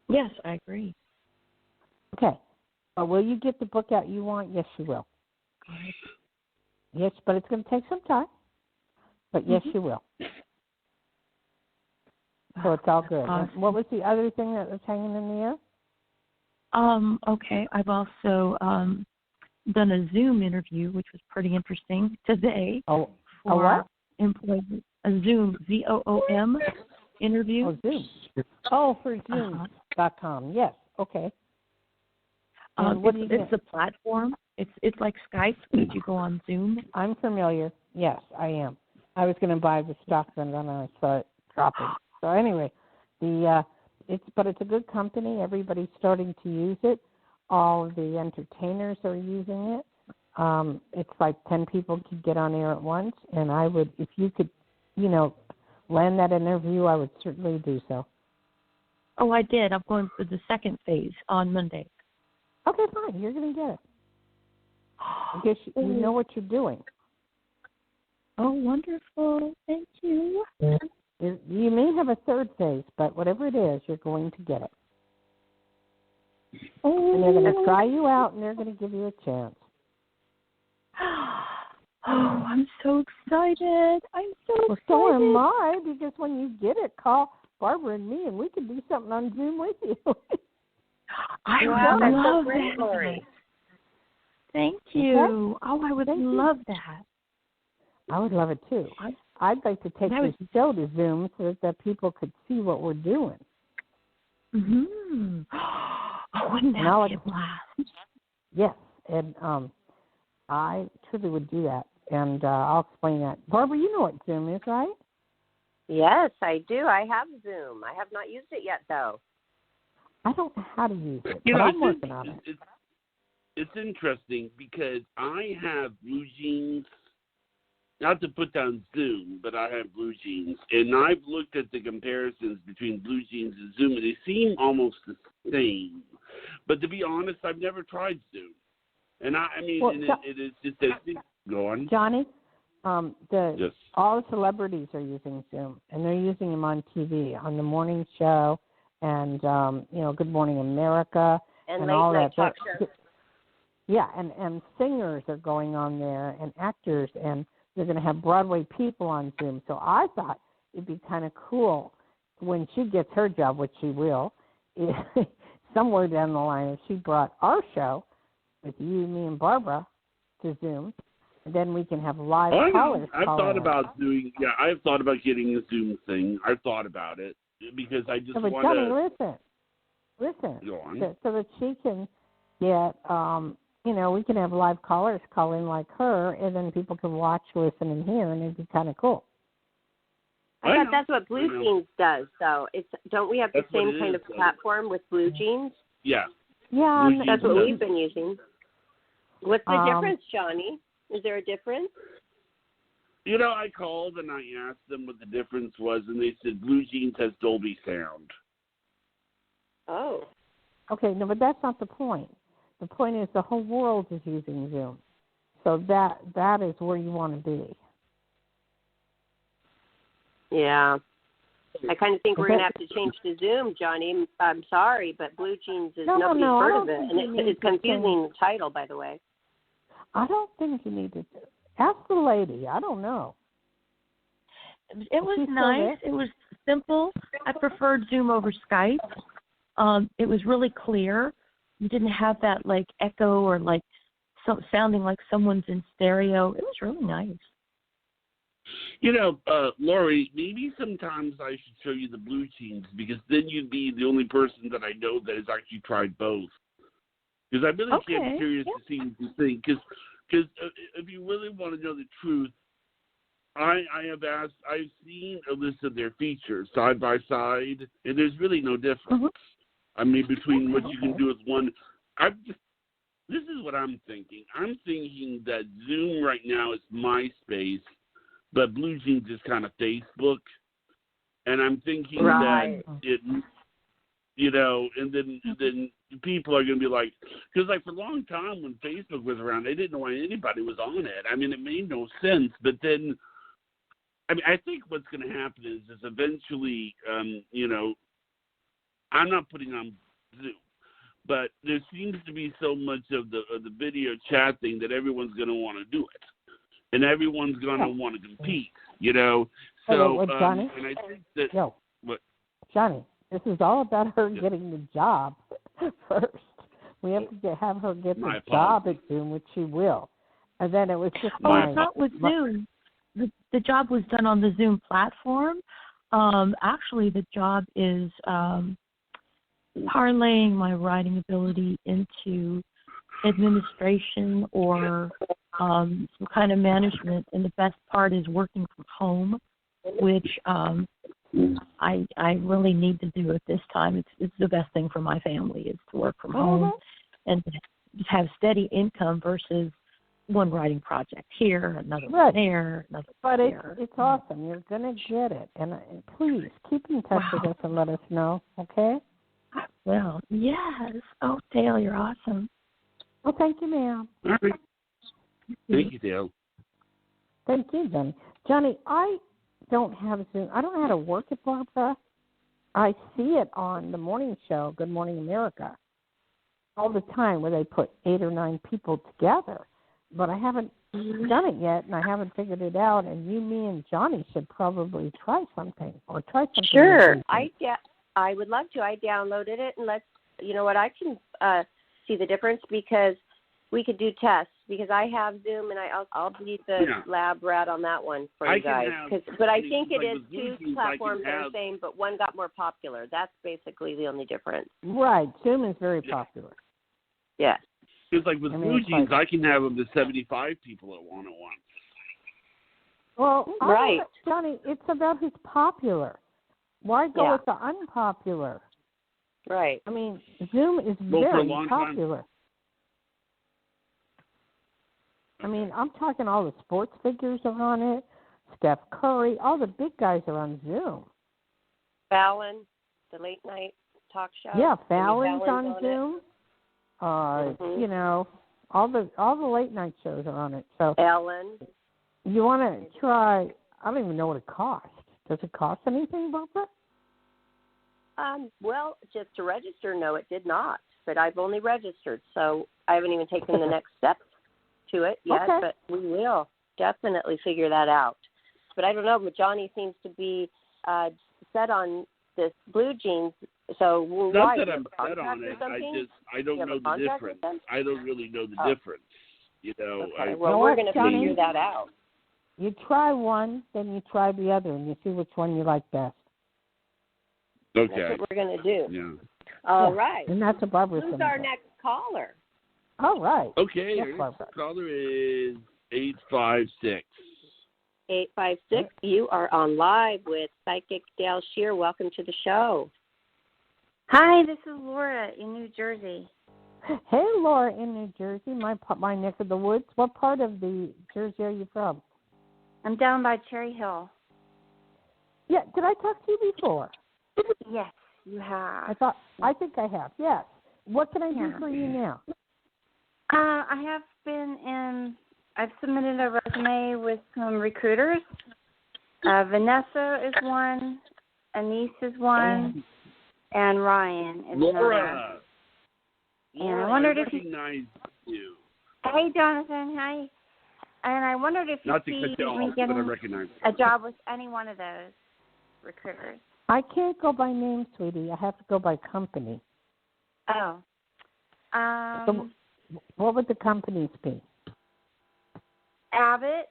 Yes, I agree. Okay. Will you get the book out you want? Yes, you will. Yes, but it's going to take some time. But yes, you will. So it's all good. Awesome. What was the other thing that was hanging in the air? Okay. I've also done a Zoom interview, which was pretty interesting today. For what? Employees. A Zoom, Zoom interview. Oh, Zoom. Oh, for Zoom.com. Yes. Okay. It's a platform. It's like Skype, but you go on Zoom. I'm familiar. Yes, I am. I was going to buy the stock, and then I saw it dropping. So anyway, it's a good company. Everybody's starting to use it. All of the entertainers are using it. It's like 10 people could get on air at once, and I would, if you could, land that interview, I would certainly do so. Oh, I did. I'm going for the second phase on Monday. Okay, fine. You're going to get it. I guess you know what you're doing. Oh, wonderful. Thank you. You may have a third phase, but whatever it is, you're going to get it. And they're going to try you out, and they're going to give you a chance. Oh, I'm so excited. Well, so am I, because when you get it, call Barbara and me, and we can do something on Zoom with you. I love that. Lori. Thank you. Okay. Oh, I would love that. I would love it, too. I'd like to take this show to Zoom so that people could see what we're doing. Mm-hmm. Oh, wouldn't that be a blast? Yes, and I truly would do that, and I'll explain that. Barbara, you know what Zoom is, right? Yes, I do. I have Zoom. I have not used it yet, though. I don't know how to use it, but I'm working on it. It's interesting because I have blue jeans. Not to put down Zoom, but I have blue jeans. And I've looked at the comparisons between blue jeans and Zoom, and they seem almost the same. But to be honest, I've never tried Zoom. And it is just a thing. Go on. Johnny, all the celebrities are using Zoom, and they're using them on TV, on the morning show, and, Good Morning America. And all late night that. talk shows. Yeah, and singers are going on there, and actors, and they're going to have Broadway people on Zoom. So I thought it'd be kind of cool when she gets her job, which she will, somewhere down the line, if she brought our show with you, me, and Barbara to Zoom, and then we can have live callers. I've thought about I've thought about getting a Zoom thing. I've thought about it because I just want to. Johnny, listen. Go on. So that she can get, we can have live callers call in like her, and then people can watch, listen, and hear, and it'd be kind of cool. I thought that's what Blue Jeans does, though. Don't we have the same kind of platform with Blue Jeans? Yeah. Yeah. That's what we've been using. What's the difference, Johnny? Is there a difference? I called and I asked them what the difference was, and they said Blue Jeans has Dolby Sound. Oh. Okay, no, but that's not the point. The point is the whole world is using Zoom. So that is where you want to be. Yeah. I kind of think we're going to have to change to Zoom, Johnny. I'm sorry, but Blue Jeans is nobody's heard of it. And it's confusing title, by the way. I don't think you need to. Ask the lady. I don't know. It was nice. It was simple. I preferred Zoom over Skype. It was really clear. You didn't have that like echo or like sounding like someone's in stereo. It was really nice. You know, Lori, maybe sometimes I should show you the Blue Jeans because then you'd be the only person that I know that has actually tried both. Because I really am curious to see what you think. Because if you really want to know the truth, I've seen a list of their features side by side, and there's really no difference. Mm-hmm. I mean, between what you can do with one, this is what I'm thinking. I'm thinking that Zoom right now is MySpace, but Blue Jeans is kind of Facebook, and I'm thinking that it, you know, and then people are going to be like, because like for a long time when Facebook was around, they didn't know why anybody was on it. I mean, it made no sense. But then, I mean, I think what's going to happen is eventually, you know, I'm not putting on Zoom, but there seems to be so much of the video chat thing that everyone's going to want to do it. And everyone's going to want to compete, you know. So, Johnny, and I think that Johnny, this is all about her getting the job first. We have to have her get the job at Zoom, which she will. And then it was just it's not with Zoom. The job was done on the Zoom platform. Actually, the job is parlaying my writing ability into administration or some kind of management, and the best part is working from home, which I really need to do at this time. It's the best thing for my family is to work from home and just have steady income versus one writing project here, another one there, another but there. It's awesome. You're going to get it. And please keep in touch with us and let us know, okay? Well, yes. Oh, Dayle, you're awesome. Well, thank you, ma'am. All right. Thank you, Dayle. Thank you, Johnny. Johnny, I don't have Zoom. I don't know how to work it, Barbara. I see it on the morning show, Good Morning America, all the time where they put 8 or 9 people together. But I haven't done it yet, and I haven't figured it out. And me, and Johnny should probably try something or try something. Sure. I would love to. I downloaded it, and you know what, I can see the difference because we could do tests because I have Zoom, and I'll be the lab rat on that one for you guys. But I think it is two platforms that are the same, but one got more popular. That's basically the only difference. Right. Zoom is very popular. Yes. It's like with Blue Jeans, I can have them to 75 people at one-on-one. Well, right. Johnny, it's about who's popular. Why go with the unpopular? Right. I mean, Zoom is very popular. I mean, I'm talking all the sports figures are on it. Steph Curry, all the big guys are on Zoom. Fallon, the late night talk show. Yeah, Fallon's on Zoom. You know, all the late night shows are on it. So Ellen. You want to try? I don't even know what it costs. Does it cost anything, Barbara? Well, just to register, no, it did not. But I've only registered, so I haven't even taken the next step to it yet. Okay. But we will definitely figure that out. But I don't know. But Johnny seems to be set on this Blue Jeans. So not that I'm set on it. I don't know the difference. I don't really know the difference. You know. Okay. Well, we're going to figure that out. You try one, then you try the other, and you see which one you like best. Okay. That's what we're going to do. Yeah. All right. And that's what Barbara's Who's our next caller? All right. Okay. Yes, Our next caller is 856. 856. You are on live with Psychic Dayle Schear. Welcome to the show. Hi, this is Laura in New Jersey. Hey, Laura in New Jersey, my neck of the woods. What part of the Jersey are you from? I'm down by Cherry Hill. Yeah, did I talk to you before? Yes, you have. I think I have. Yes. What can I do for you now? I have been in I've submitted a resume with some recruiters. Vanessa is one, Anise is one, and Ryan is Laura. another. And I wondered if recognize you. Hey, Jonathan, hi. And I wondered if Not to you cut you off, me but I getting recognize a job with any one of those recruiters. I can't go by name, sweetie. I have to go by company. Oh. So what would the companies be? Abbott,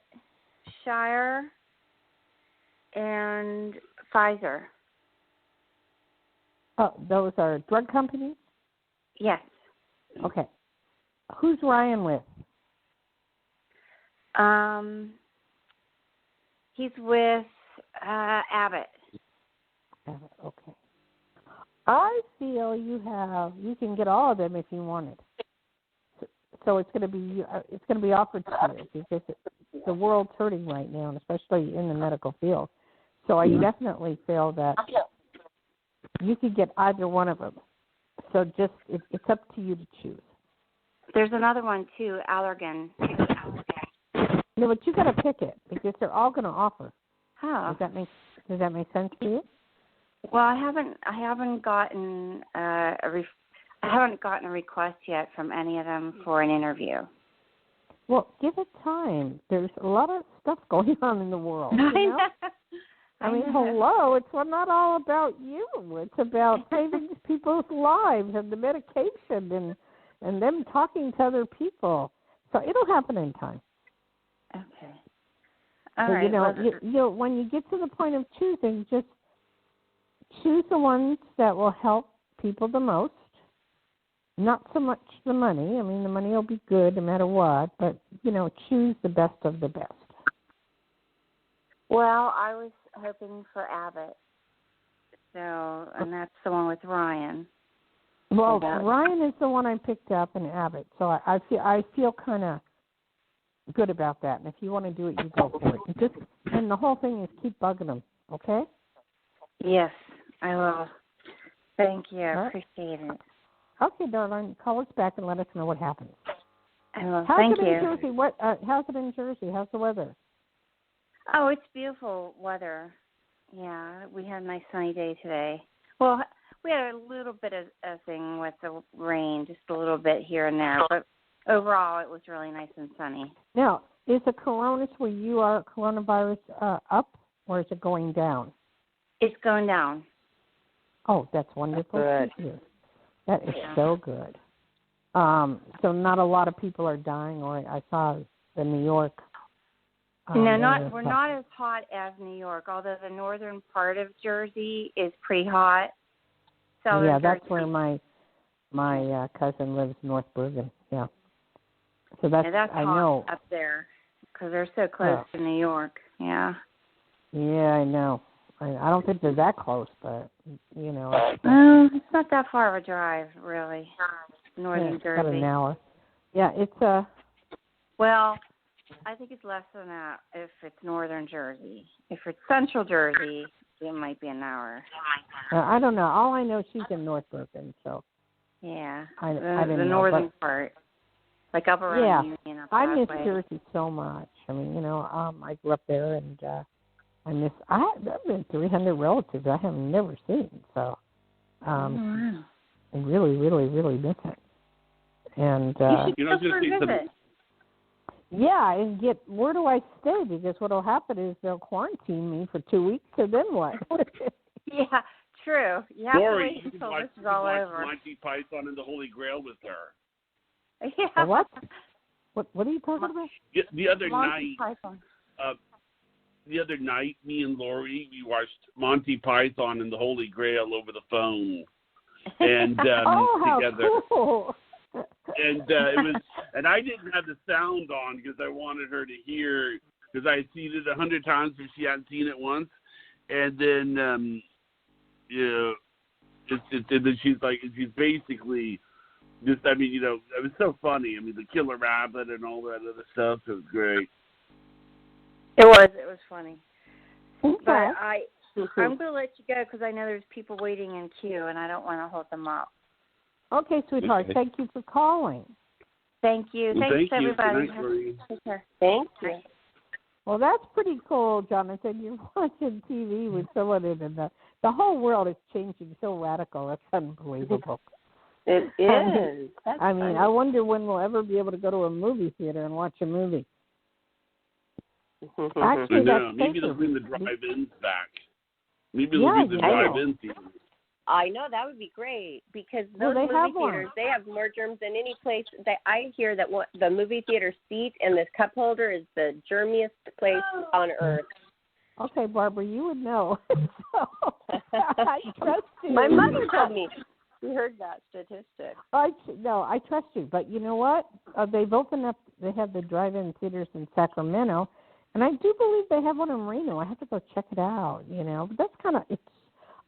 Shire, and Pfizer. Oh, those are drug companies? Yes. Okay. Who's Ryan with? He's with Abbott. Okay. I feel you can get all of them if you wanted. So it's going to be offered to you because the world's hurting right now, and especially in the medical field. So I definitely feel that you could get either one of them. So just it's up to you to choose. There's another one too, Allergan. No, but you got to pick it because they're all going to offer. Oh. Does that make sense to you? Well, I haven't gotten a request yet from any of them for an interview. Well, give it time. There's a lot of stuff going on in the world. I mean, hello, it's not all about you. It's about saving people's lives and the medication and them talking to other people. So it'll happen in time. Okay. All right. When you get to the point of choosing, just choose the ones that will help people the most. Not so much the money. I mean, the money will be good no matter what, but, choose the best of the best. Well, I was hoping for Abbott. So, and that's the one with Ryan. Well, Ryan is the one I picked up in Abbott, so I feel kind of good about that. And if you want to do it, you go for it. And the whole thing is keep bugging them, okay? Yes, I will. Thank you. I right. appreciate it. Okay, darling. Call us back and let us know what happens. I will. How's Thank you. In Jersey? How's it in Jersey? How's the weather? Oh, it's beautiful weather. Yeah, we had a nice sunny day today. Well, we had a little bit of a thing with the rain, just a little bit here and there, but overall it was really nice and sunny. Now, is the coronavirus up, or is it going down? It's going down. Oh, that's wonderful. That's good. That is so good. So not a lot of people are dying, or I saw the New York. No, we're not as hot as New York, although the northern part of Jersey is pretty hot. Yeah, that's where my cousin lives, North Bergen. Yeah. So that's I know up there because they're so close to New York. Yeah. Yeah, I know. I don't think they're that close, but it's not that far of a drive, really. Northern Jersey. About an hour. Yeah, it's Well, I think it's less than that if it's northern Jersey. If it's central Jersey, it might be an hour. I don't know. All I know is she's in North Bergen, so. Yeah. I didn't the know, northern part, like up around Union. Up I miss that way. Jersey so much. I mean, I grew up there, and I've been 300 relatives I have never seen, so I really, really, really miss it. And you should go for a visit. Yeah, and where do I stay? Because what will happen is they'll quarantine me for 2 weeks, and then what? Yeah, true. You have to wait until this is all over. Monty Python and the Holy Grail with her. Yeah. What? What are you talking about? The other Monty night. Python. The other night, me and Lori, we watched Monty Python and the Holy Grail over the phone, and together. How cool! And it was, and I didn't have the sound on because I wanted her to hear, because I had seen it 100 times if she hadn't seen it once, and then and then she's basically just, I mean, it was so funny. I mean, the killer rabbit and all that other stuff. It was great. It was funny. Okay. But I'm going to let you go because I know there's people waiting in queue, and I don't want to hold them up. Okay, sweetheart. Thank you for calling. Thank you. Well, Thanks, thank you. everybody. Good night, Lori. Take care. Thank you. Well, that's pretty cool, Jonathan. You're watching TV with someone in it. The whole world is changing so radical. That's unbelievable. It is. I mean, I wonder when we'll ever be able to go to a movie theater and watch a movie. Actually, I know. that's Maybe they'll safer. bring the drive-ins back. Maybe they'll be the drive-in theaters. I know, that would be great because those they movie have theaters, one. they have more germs than any place. I hear that the movie theater seat and this cup holder is the germiest place on earth. Okay, Barbara, you would know. So, I trust you. My mother told me. We heard that statistic. I trust you. But you know what? They've opened up, they have the drive-in theaters in Sacramento, and I do believe they have one in Reno. I have to go check it out, But that's kind of,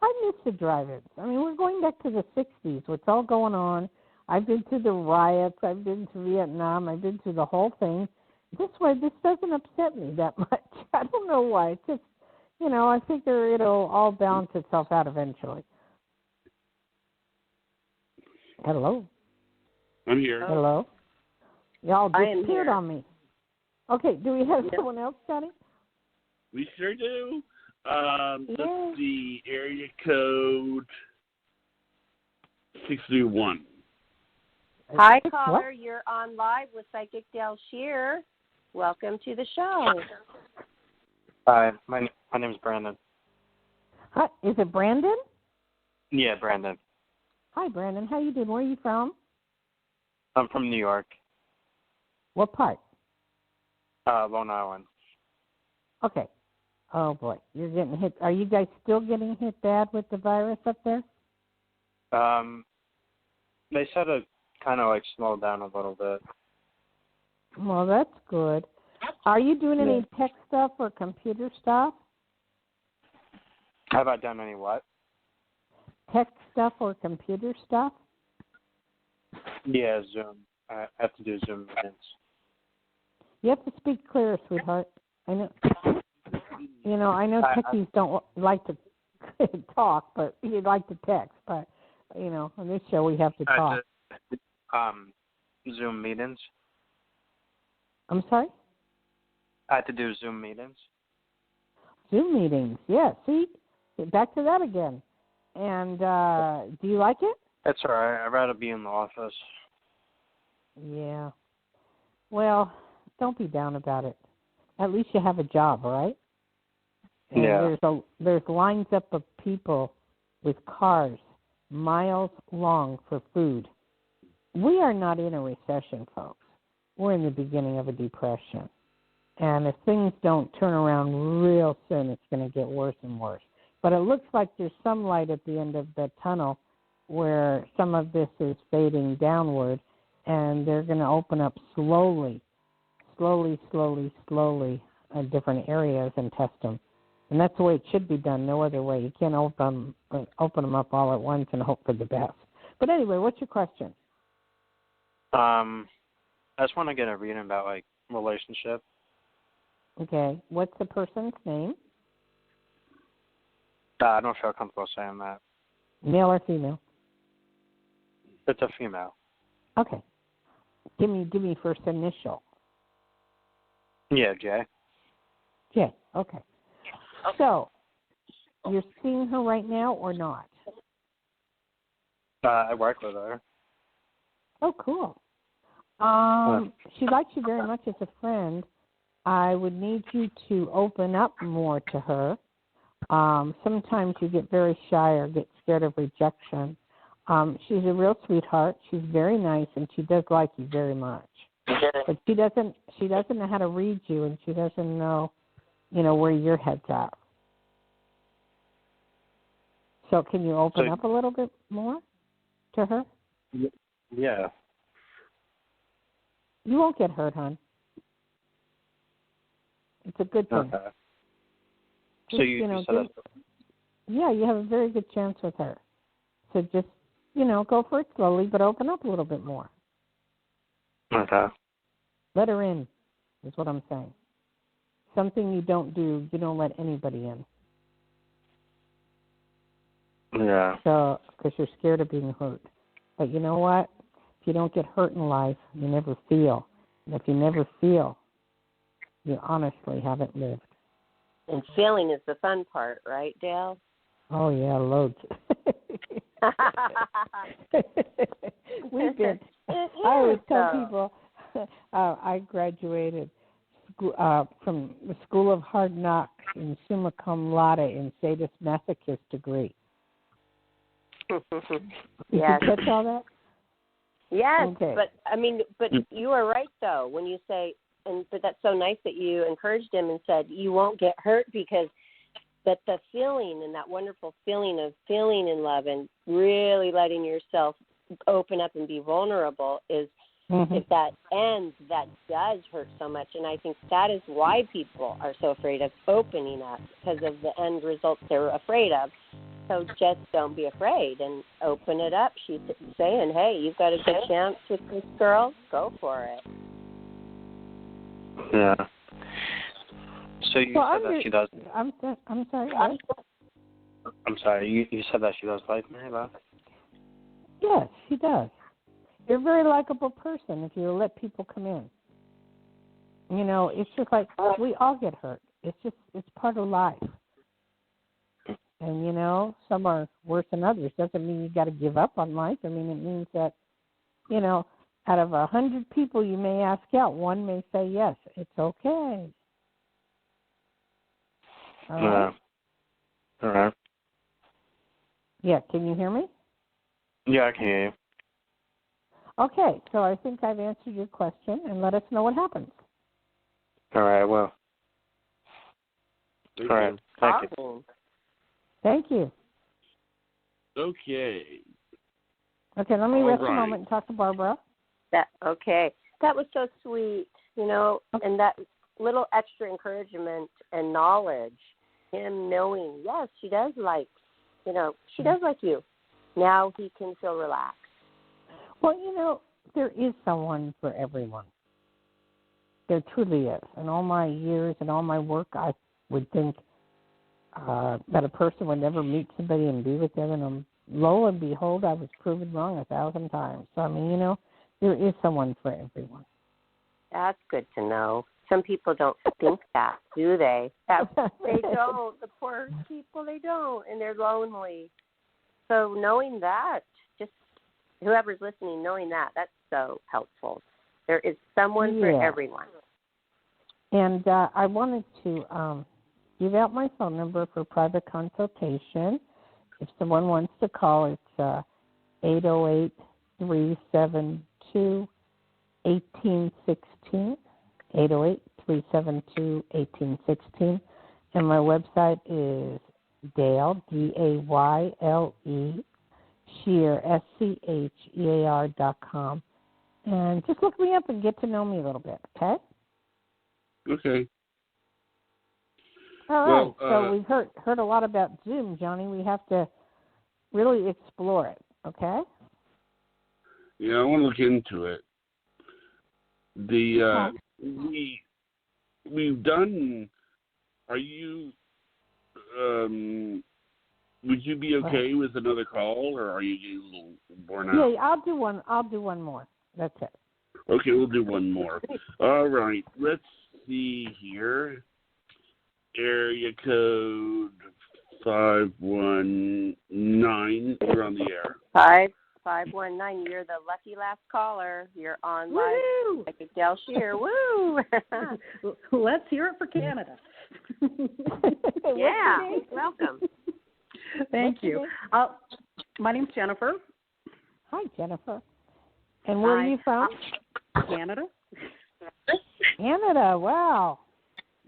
I miss the drive-ins. I mean, we're going back to the 60s. What's all going on? I've been to the riots. I've been to Vietnam. I've been to the whole thing. This doesn't upset me that much. I don't know why. It's just, I figure it'll all balance itself out eventually. Hello? I'm here. Hello? Y'all I am disappeared here. on me. Okay, do we have someone else, Johnny? We sure do. Let's see. Area code 631. Hi, caller. You're on live with Psychic Dayle Schear. Welcome to the show. Hi, my name's Brandon. Hi, is it Brandon? Yeah, Brandon. Hi, Brandon. How you doing? Where are you from? I'm from New York, What part? Long Island. Okay. Oh, boy. You're getting hit. Are you guys still getting hit bad with the virus up there? They said it kind of slowed down a little bit. Well, that's good. Are you doing any tech stuff or computer stuff? Have I done any what? Tech stuff or computer stuff? Yeah, Zoom. I have to do Zoom meetings. You have to speak clearer, sweetheart. I know. I know techies don't like to talk, but you like to text. But on this show we have to talk. Zoom meetings. I'm sorry? I have to do Zoom meetings. Zoom meetings, yeah. See, back to that again. And do you like it? That's all right. I'd rather be in the office. Yeah. Well, don't be down about it. At least you have a job, right? And yeah. There's lines up of people with cars miles long for food. We are not in a recession, folks. We're in the beginning of a depression. And if things don't turn around real soon, it's going to get worse and worse. But it looks like there's some light at the end of the tunnel where some of this is fading downward, and they're going to open up slowly different areas and test them. And that's the way it should be done, no other way. You can't open them up all at once and hope for the best. But anyway, what's your question? I just want to get a reading about, relationship. Okay. What's the person's name? I don't feel comfortable saying that. Male or female? It's a female. Okay. Give me first initial. Yeah, Jay. Jay. Okay. So, you're seeing her right now or not? I work with her. Oh, cool. She likes you very much as a friend. I would need you to open up more to her. Sometimes you get very shy or get scared of rejection. She's a real sweetheart. She's very nice, and she does like you very much. But she doesn't know how to read you, and she doesn't know, where your head's at. So can you open up a little bit more to her? Yeah. You won't get hurt, hon. It's a good thing. Okay. Just, So you said that. Yeah, you have a very good chance with her. So just, go for it slowly, but open up a little bit more. Okay. Let her in, is what I'm saying. Something you don't do, you don't let anybody in. Yeah. So, because you're scared of being hurt. But you know what? you don't get hurt in life, you never feel. And if you never feel, you honestly haven't lived. And feeling is the fun part, right, Dayle? Oh, yeah, loads. We've been, I always tell people, I graduated from the School of Hard Knocks in summa cum laude in sadist-masochist degree. Yes. Did you catch all that? Yes, okay. but you are right, though, when you say, but that's so nice that you encouraged him and said you won't get hurt, because that the feeling and that wonderful feeling of feeling in love and really letting yourself open up and be vulnerable is, if that ends, that does hurt so much. And I think that is why people are so afraid of opening up, because of the end results they're afraid of. So just don't be afraid and open it up. She's saying, hey, you've got a good chance with this girl. Go for it. Yeah. So you said that she does. I'm sorry. What? I'm sorry. You said that she does like me, Bob? Yes, she does. You're a very likable person if you let people come in. You know, it's just like we all get hurt. It's part of life. And, you know, some are worse than others. Doesn't mean you got to give up on life. I mean, it means that, you know, out of 100 people you may ask out, one may say yes. It's okay. All right. All right. Yeah, can you hear me? Yeah, I can hear you. Okay, so I think I've answered your question, and let us know what happens. All right, well. Thank all right, you. thank you. Thank you. Okay. Okay, let me rest a moment and talk to Barbara. That was so sweet, you know, and that little extra encouragement and knowledge, him knowing, yes, she does like you. Now he can feel relaxed. Well, you know, there is someone for everyone. There truly is. In all my years and all my work, I would think that a person would never meet somebody and be with them, and lo and behold, I was proven wrong 1,000 times. So, I mean, you know, there is someone for everyone. That's good to know. Some people don't think that, do they? They don't. The poor people, they don't, and they're lonely. So knowing that, just whoever's listening, knowing that, that's so helpful. There is someone for everyone. And I wanted to give out my phone number for private consultation. If someone wants to call, it's 808-372-1816, 808-372-1816. And my website is Dayle, D-A-Y-L-E, Schear, SCHEAR.com. And just look me up and get to know me a little bit, okay? Okay. All right. So we've heard a lot about Zoom, Johnny. We have to really explore it, okay? Yeah, I want to look into it. We've done. Are you? Would you be okay with another call, or are you getting a little worn out? Yeah, I'll do one. I'll do one more. That's it. Okay, we'll do one more. All right. Let's see here. Area code 519. You're on the air. 519. You're the lucky last caller. You're on live. Like Dayle Schear. Woo! Let's hear it for Canada. Yeah. Welcome. Thank you. My name's Jennifer. Hi, Jennifer. And where are you from? Canada. Canada. Wow.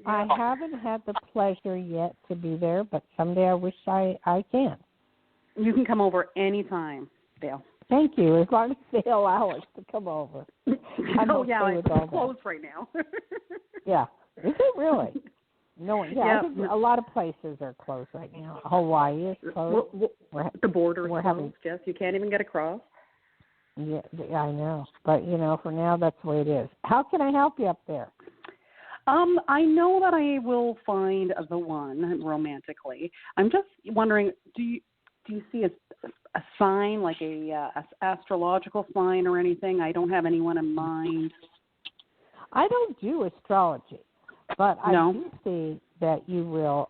I haven't had the pleasure yet to be there, but someday I wish I can. You can come over anytime, Dayle. Thank you. As long as they allow us to come over. I'm it's closed right now. Yeah. Is it really? No. Yeah. I think a lot of places are closed right now. Hawaii is closed. The border is closed, Jess. You can't even get across. Yeah, I know. But, you know, for now, that's the way it is. How can I help you up there? I know that I will find the one romantically. I'm just wondering, do you see a sign, like a astrological sign or anything? I don't have anyone in mind. I don't do astrology, but I No. do see that you will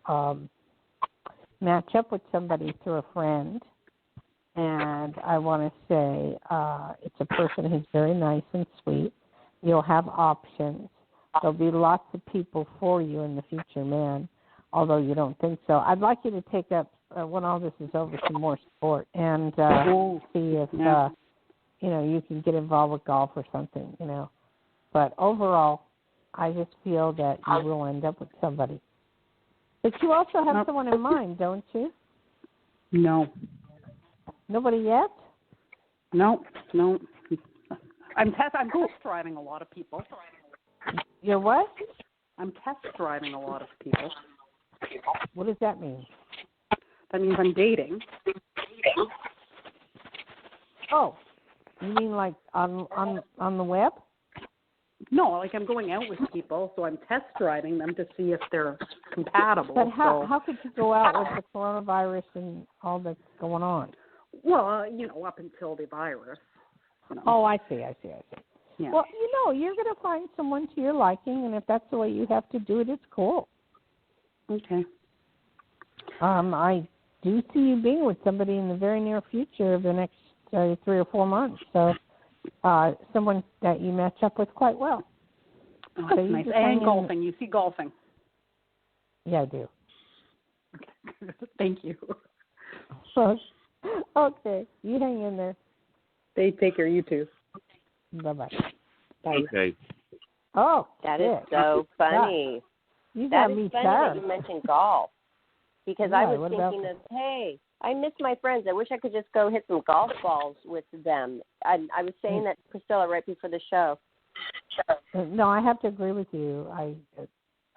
match up with somebody through a friend. And I want to say it's a person who's very nice and sweet. You'll have options. There'll be lots of people for you in the future, man, although you don't think so. I'd like you to take up, when all this is over, some more sport and see if, you can get involved with golf or something, But overall, I just feel that you will end up with somebody. But you also have someone in mind, don't you? No. Nobody yet? No. I'm test driving a lot of people. You're what? I'm test driving a lot of people. What does that mean? That means I'm dating. Oh, you mean like on the web? No, like I'm going out with people, so I'm test driving them to see if they're compatible. But how could you go out with the coronavirus and all that's going on? Well, up until the virus. Oh, I see. Yeah. Well, you're going to find someone to your liking, and if that's the way you have to do it, it's cool. Okay. I do see you being with somebody in the very near future of the next 3 or 4 months. So someone that you match up with quite well. Oh, that's nice. And golfing. You see golfing. Yeah, I do. Okay. Thank you. Okay. You hang in there. Take care. You too. Bye-bye. Bye. Okay. Oh, that is so funny. You that got is me funny tired. that you mentioned golf. Because Yeah, I was thinking of, hey, I miss my friends. I wish I could just go hit some golf balls with them. I was saying that to Priscilla right before the show. No, I have to agree with you.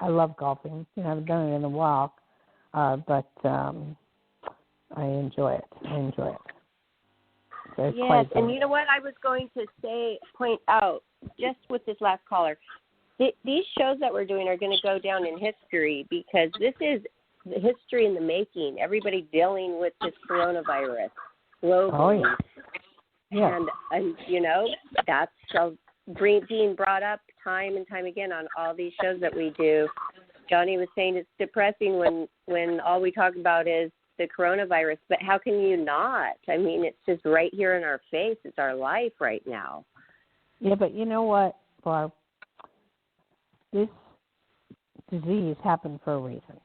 I love golfing. I haven't done it in a while, but I enjoy it. So yes, and you know what I was going to point out, just with this last caller, these shows that we're doing are going to go down in history because this is the history in the making. Everybody dealing with this coronavirus globally. Oh, yeah. And that's being brought up time and time again on all these shows that we do. Johnny was saying it's depressing when all we talk about is the coronavirus, but how can you not? I mean, it's just right here in our face. It's our life right now. Yeah, but you know what, Barb? This disease happened for a reason.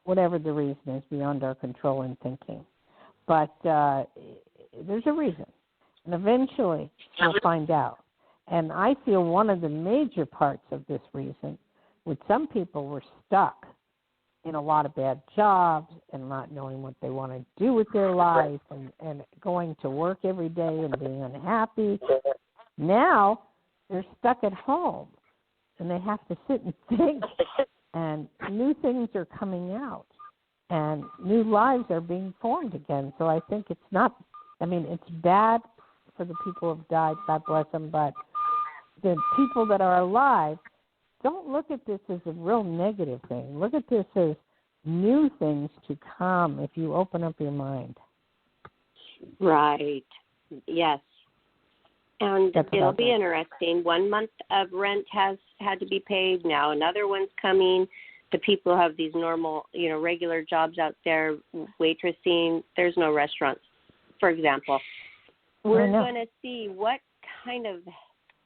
Whatever the reason is beyond our control and thinking. But there's a reason. And eventually we'll find out. And I feel one of the major parts of this reason, with some people were stuck in a lot of bad jobs and not knowing what they want to do with their life and going to work every day and being unhappy. Now they're stuck at home and they have to sit and think, and new things are coming out and new lives are being formed again. So I think it's bad for the people who have died, God bless them, but the people that are alive, don't look at this as a real negative thing. Look at this as new things to come if you open up your mind. Right. Yes. And it'll be interesting. 1 month of rent has had to be paid. Now another one's coming. The people who have these normal, regular jobs out there, waitressing. There's no restaurants, for example. We're going to see what kind of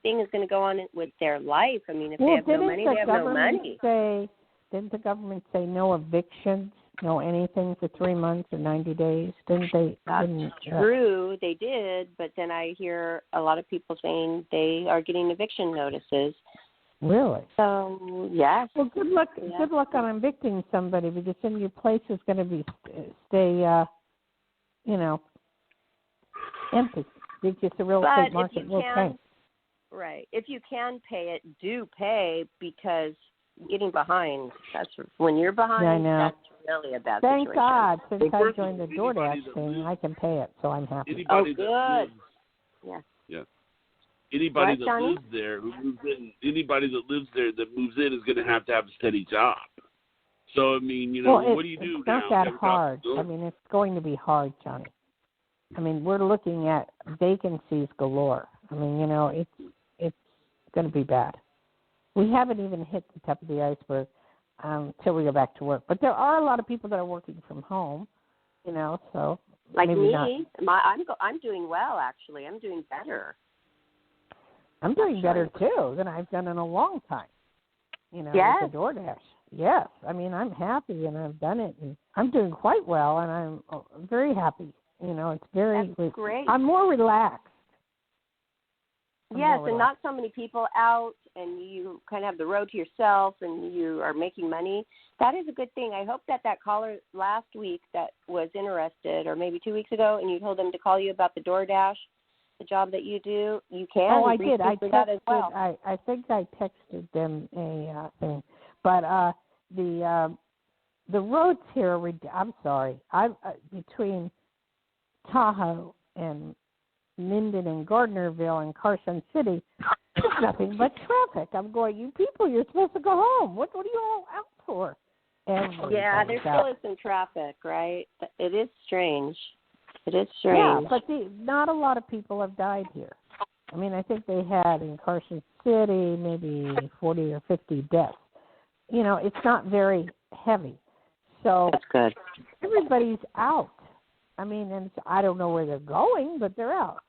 thing is going to go on with their life. I mean, if they have no money, they have no money. Didn't the government say no evictions, no anything for 3 months or 90 days? Didn't they? That's true. They did, but then I hear a lot of people saying they are getting eviction notices. Really? So, yes. Well, good luck. Yeah. Good luck on evicting somebody because then your place is going to stay empty. It's just a real estate market will tank. Right. If you can pay it, do pay, because getting behind, that's when you're behind, that's really a bad situation. Thank God, since I joined the DoorDash thing, I can pay it, so I'm happy. Good. Yeah. Anybody that lives there who moves in, that moves in is going to have a steady job. So, I mean, you know, what do you do now? It's not that hard. I mean, it's going to be hard, Johnny. I mean, we're looking at vacancies galore. I mean, you know, it's going to be bad. We haven't even hit the top of the iceberg till we go back to work. But there are a lot of people that are working from home, you know, so like maybe me. not. I'm doing well, actually. I'm doing better. I'm doing better, too, than I've done in a long time, you know, yes. with the DoorDash. Yes. I mean, I'm happy, and I've done it, and I'm doing quite well, and I'm very happy. You know, it's very That's great. I'm more relaxed. Yes, and not so many people out, and you kind of have the road to yourself, and you are making money. That is a good thing. I hope that caller last week that was interested, or maybe 2 weeks ago, and you told them to call you about the DoorDash, the job that you do, you can. Oh, I did. I texted that as well. I think I texted them a thing, but the roads here are. I'm sorry. Between Tahoe and Minden and Gardnerville and Carson City, there's nothing but traffic. I'm going, you people, you're supposed to go home. What are you all out for? Yeah, there still is some traffic, right? It is strange. It is strange. Yeah, but not a lot of people have died here. I mean, I think they had in Carson City maybe 40 or 50 deaths. You know, it's not very heavy. So that's good. Everybody's out. I mean, and I don't know where they're going, but they're out.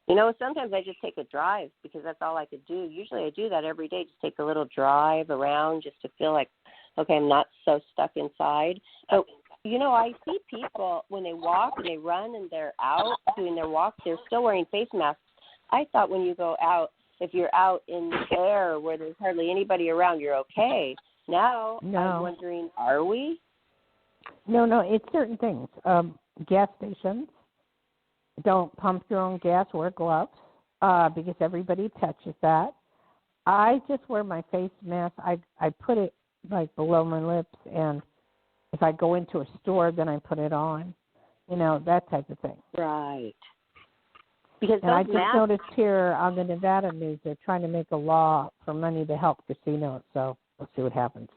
You know, sometimes I just take a drive because that's all I could do. Usually I do that every day, just take a little drive around just to feel like, okay, I'm not so stuck inside. But, you know, I see people when they walk and they run and they're out doing their walk, they're still wearing face masks. I thought when you go out, if you're out in the air where there's hardly anybody around, you're okay. Now I'm wondering, are we? No, it's certain things. Gas stations, don't pump your own gas, wear gloves, because everybody touches that. I just wear my face mask. I put it like below my lips, and if I go into a store, then I put it on. You know, that type of thing. Right. Because and I just noticed here on the Nevada news, they're trying to make a law for money to help casinos. So let's see what happens.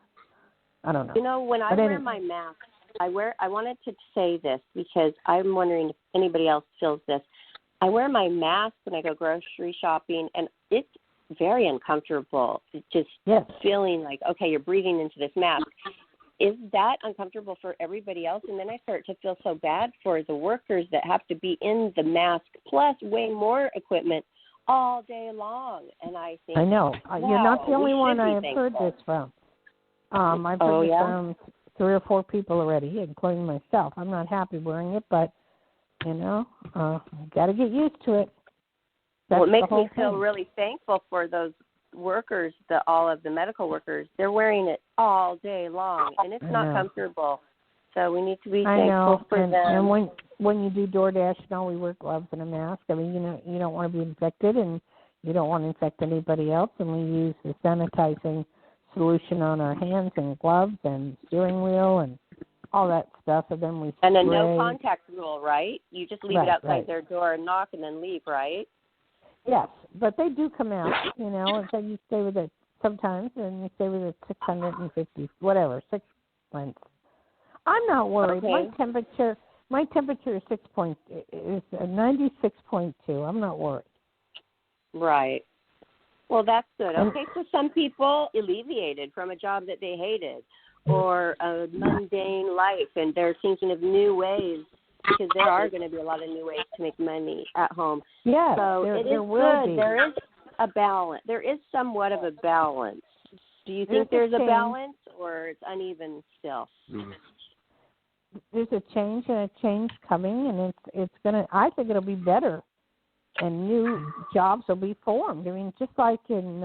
I don't know. You know, when I wear my mask, I wanted to say this because I'm wondering if anybody else feels this. I wear my mask when I go grocery shopping, and it's very uncomfortable. Just feeling like, okay, you're breathing into this mask. Is that uncomfortable for everybody else? And then I start to feel so bad for the workers that have to be in the mask plus way more equipment all day long. And I think, I know. Wow, you're not the only one I have heard this from. I've heard this from 3 or 4 people already, including myself. I'm not happy wearing it, but, you know, got to get used to it. That's it makes me feel really thankful for those workers, all of the medical workers. They're wearing it all day long, and it's not comfortable. So we need to be thankful for them. And when you do DoorDash, we wear gloves and a mask. I mean, you don't want to be infected, and you don't want to infect anybody else. And we use the sanitizing solution on our hands and gloves and steering wheel and all that stuff. And then we spray. And a no contact rule, right? You just leave it outside their door and knock and then leave, right? Yes, but they do come out, and then you stay with it sometimes, and you stay with it 650, 6 months. I'm not worried. Okay. My temperature is 96.2. I'm not worried. Right. Well, that's good. Okay, so some people alleviated from a job that they hated or a mundane life, and they're thinking of new ways, because there are going to be a lot of new ways to make money at home. Yeah, so it is good. There is a balance. There is somewhat of a balance. Do you think there's a balance, or it's uneven still? There's a change and a change coming, and it's gonna. I think it'll be better, and new jobs will be formed. I mean, just like in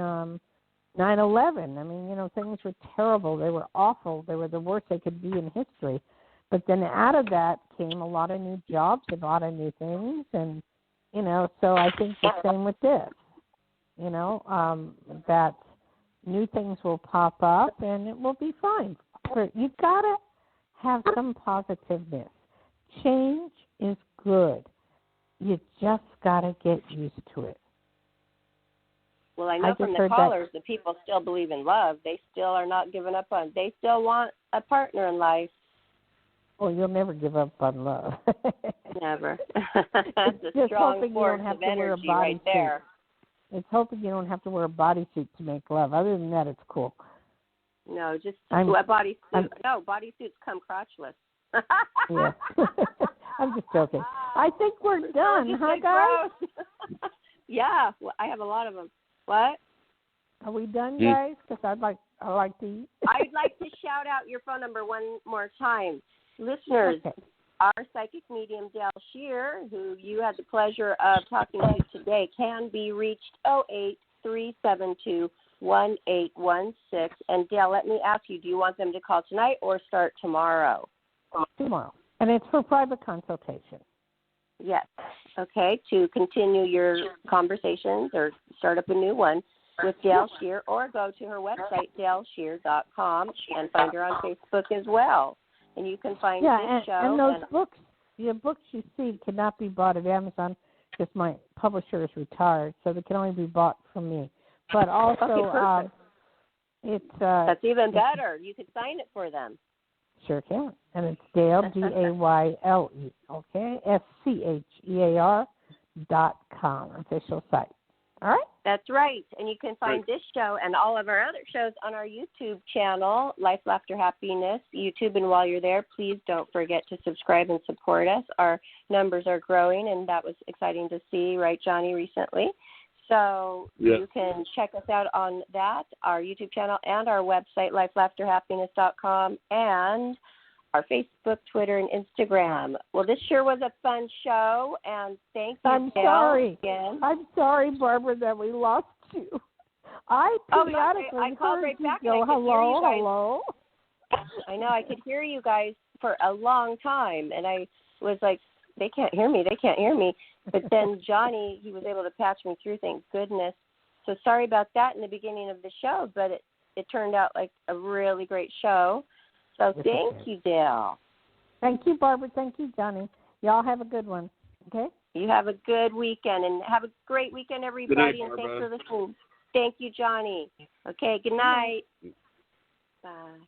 9/11. I mean, things were terrible. They were awful. They were the worst they could be in history. But then out of that came a lot of new jobs, a lot of new things, and, so I think the same with this, that new things will pop up and it will be fine. You've got to have some positiveness. Change is good. You just got to get used to it. Well, I know from the callers that people still believe in love. They still are not giving up on. They still want a partner in life. Well, you'll never give up on love. Never. That's a strong force of energy right there. It's hoping you don't have to wear a bodysuit to make love. Other than that, it's cool. No, just a bodysuit. No, bodysuits come crotchless. Yeah. I'm just joking. I think we're done, huh, guys? Yeah, well, I have a lot of them. What? Are we done, guys? Because I like to eat. I'd like to shout out your phone number one more time. Listeners, our psychic medium, Dayle Schear, who you had the pleasure of talking to today, can be reached 08372-1816. And Dayle, let me ask you, do you want them to call tonight or start tomorrow? Tomorrow. And it's for private consultation. Yes. Okay, to continue your conversations or start up a new one with Dayle Schear, or go to her website, DayleSchear.com, and find her on Facebook as well. And you can find this show. And those books, the books you see cannot be bought at Amazon because my publisher is retired, so they can only be bought from me. But also, it's that's even better. You could sign it for them. Sure can. And it's Dayle, Dayle, okay, SCHEAR.com, official site. All right? That's right. And you can find this show and all of our other shows on our YouTube channel, Life, Laughter, Happiness, YouTube. And while you're there, please don't forget to subscribe and support us. Our numbers are growing, and that was exciting to see, right, Johnny, recently? So you can check us out on that, our YouTube channel, and our website, lifelaughterhappiness.com, and our Facebook, Twitter, and Instagram. Well, this sure was a fun show, and thank you, I'm sorry. Again. I'm sorry, Barbara, that we lost you. I periodically called right back go, hello. I know, I could hear you guys for a long time, and I was like, they can't hear me. But then Johnny, he was able to patch me through, thank goodness. So sorry about that in the beginning of the show, but it turned out like a really great show. So thank you, Dayle. Thank you, Barbara. Thank you, Johnny. Y'all have a good one, okay? You have a good weekend, and have a great weekend, everybody, and thanks for listening. Thank you, Johnny. Okay, good night. Bye.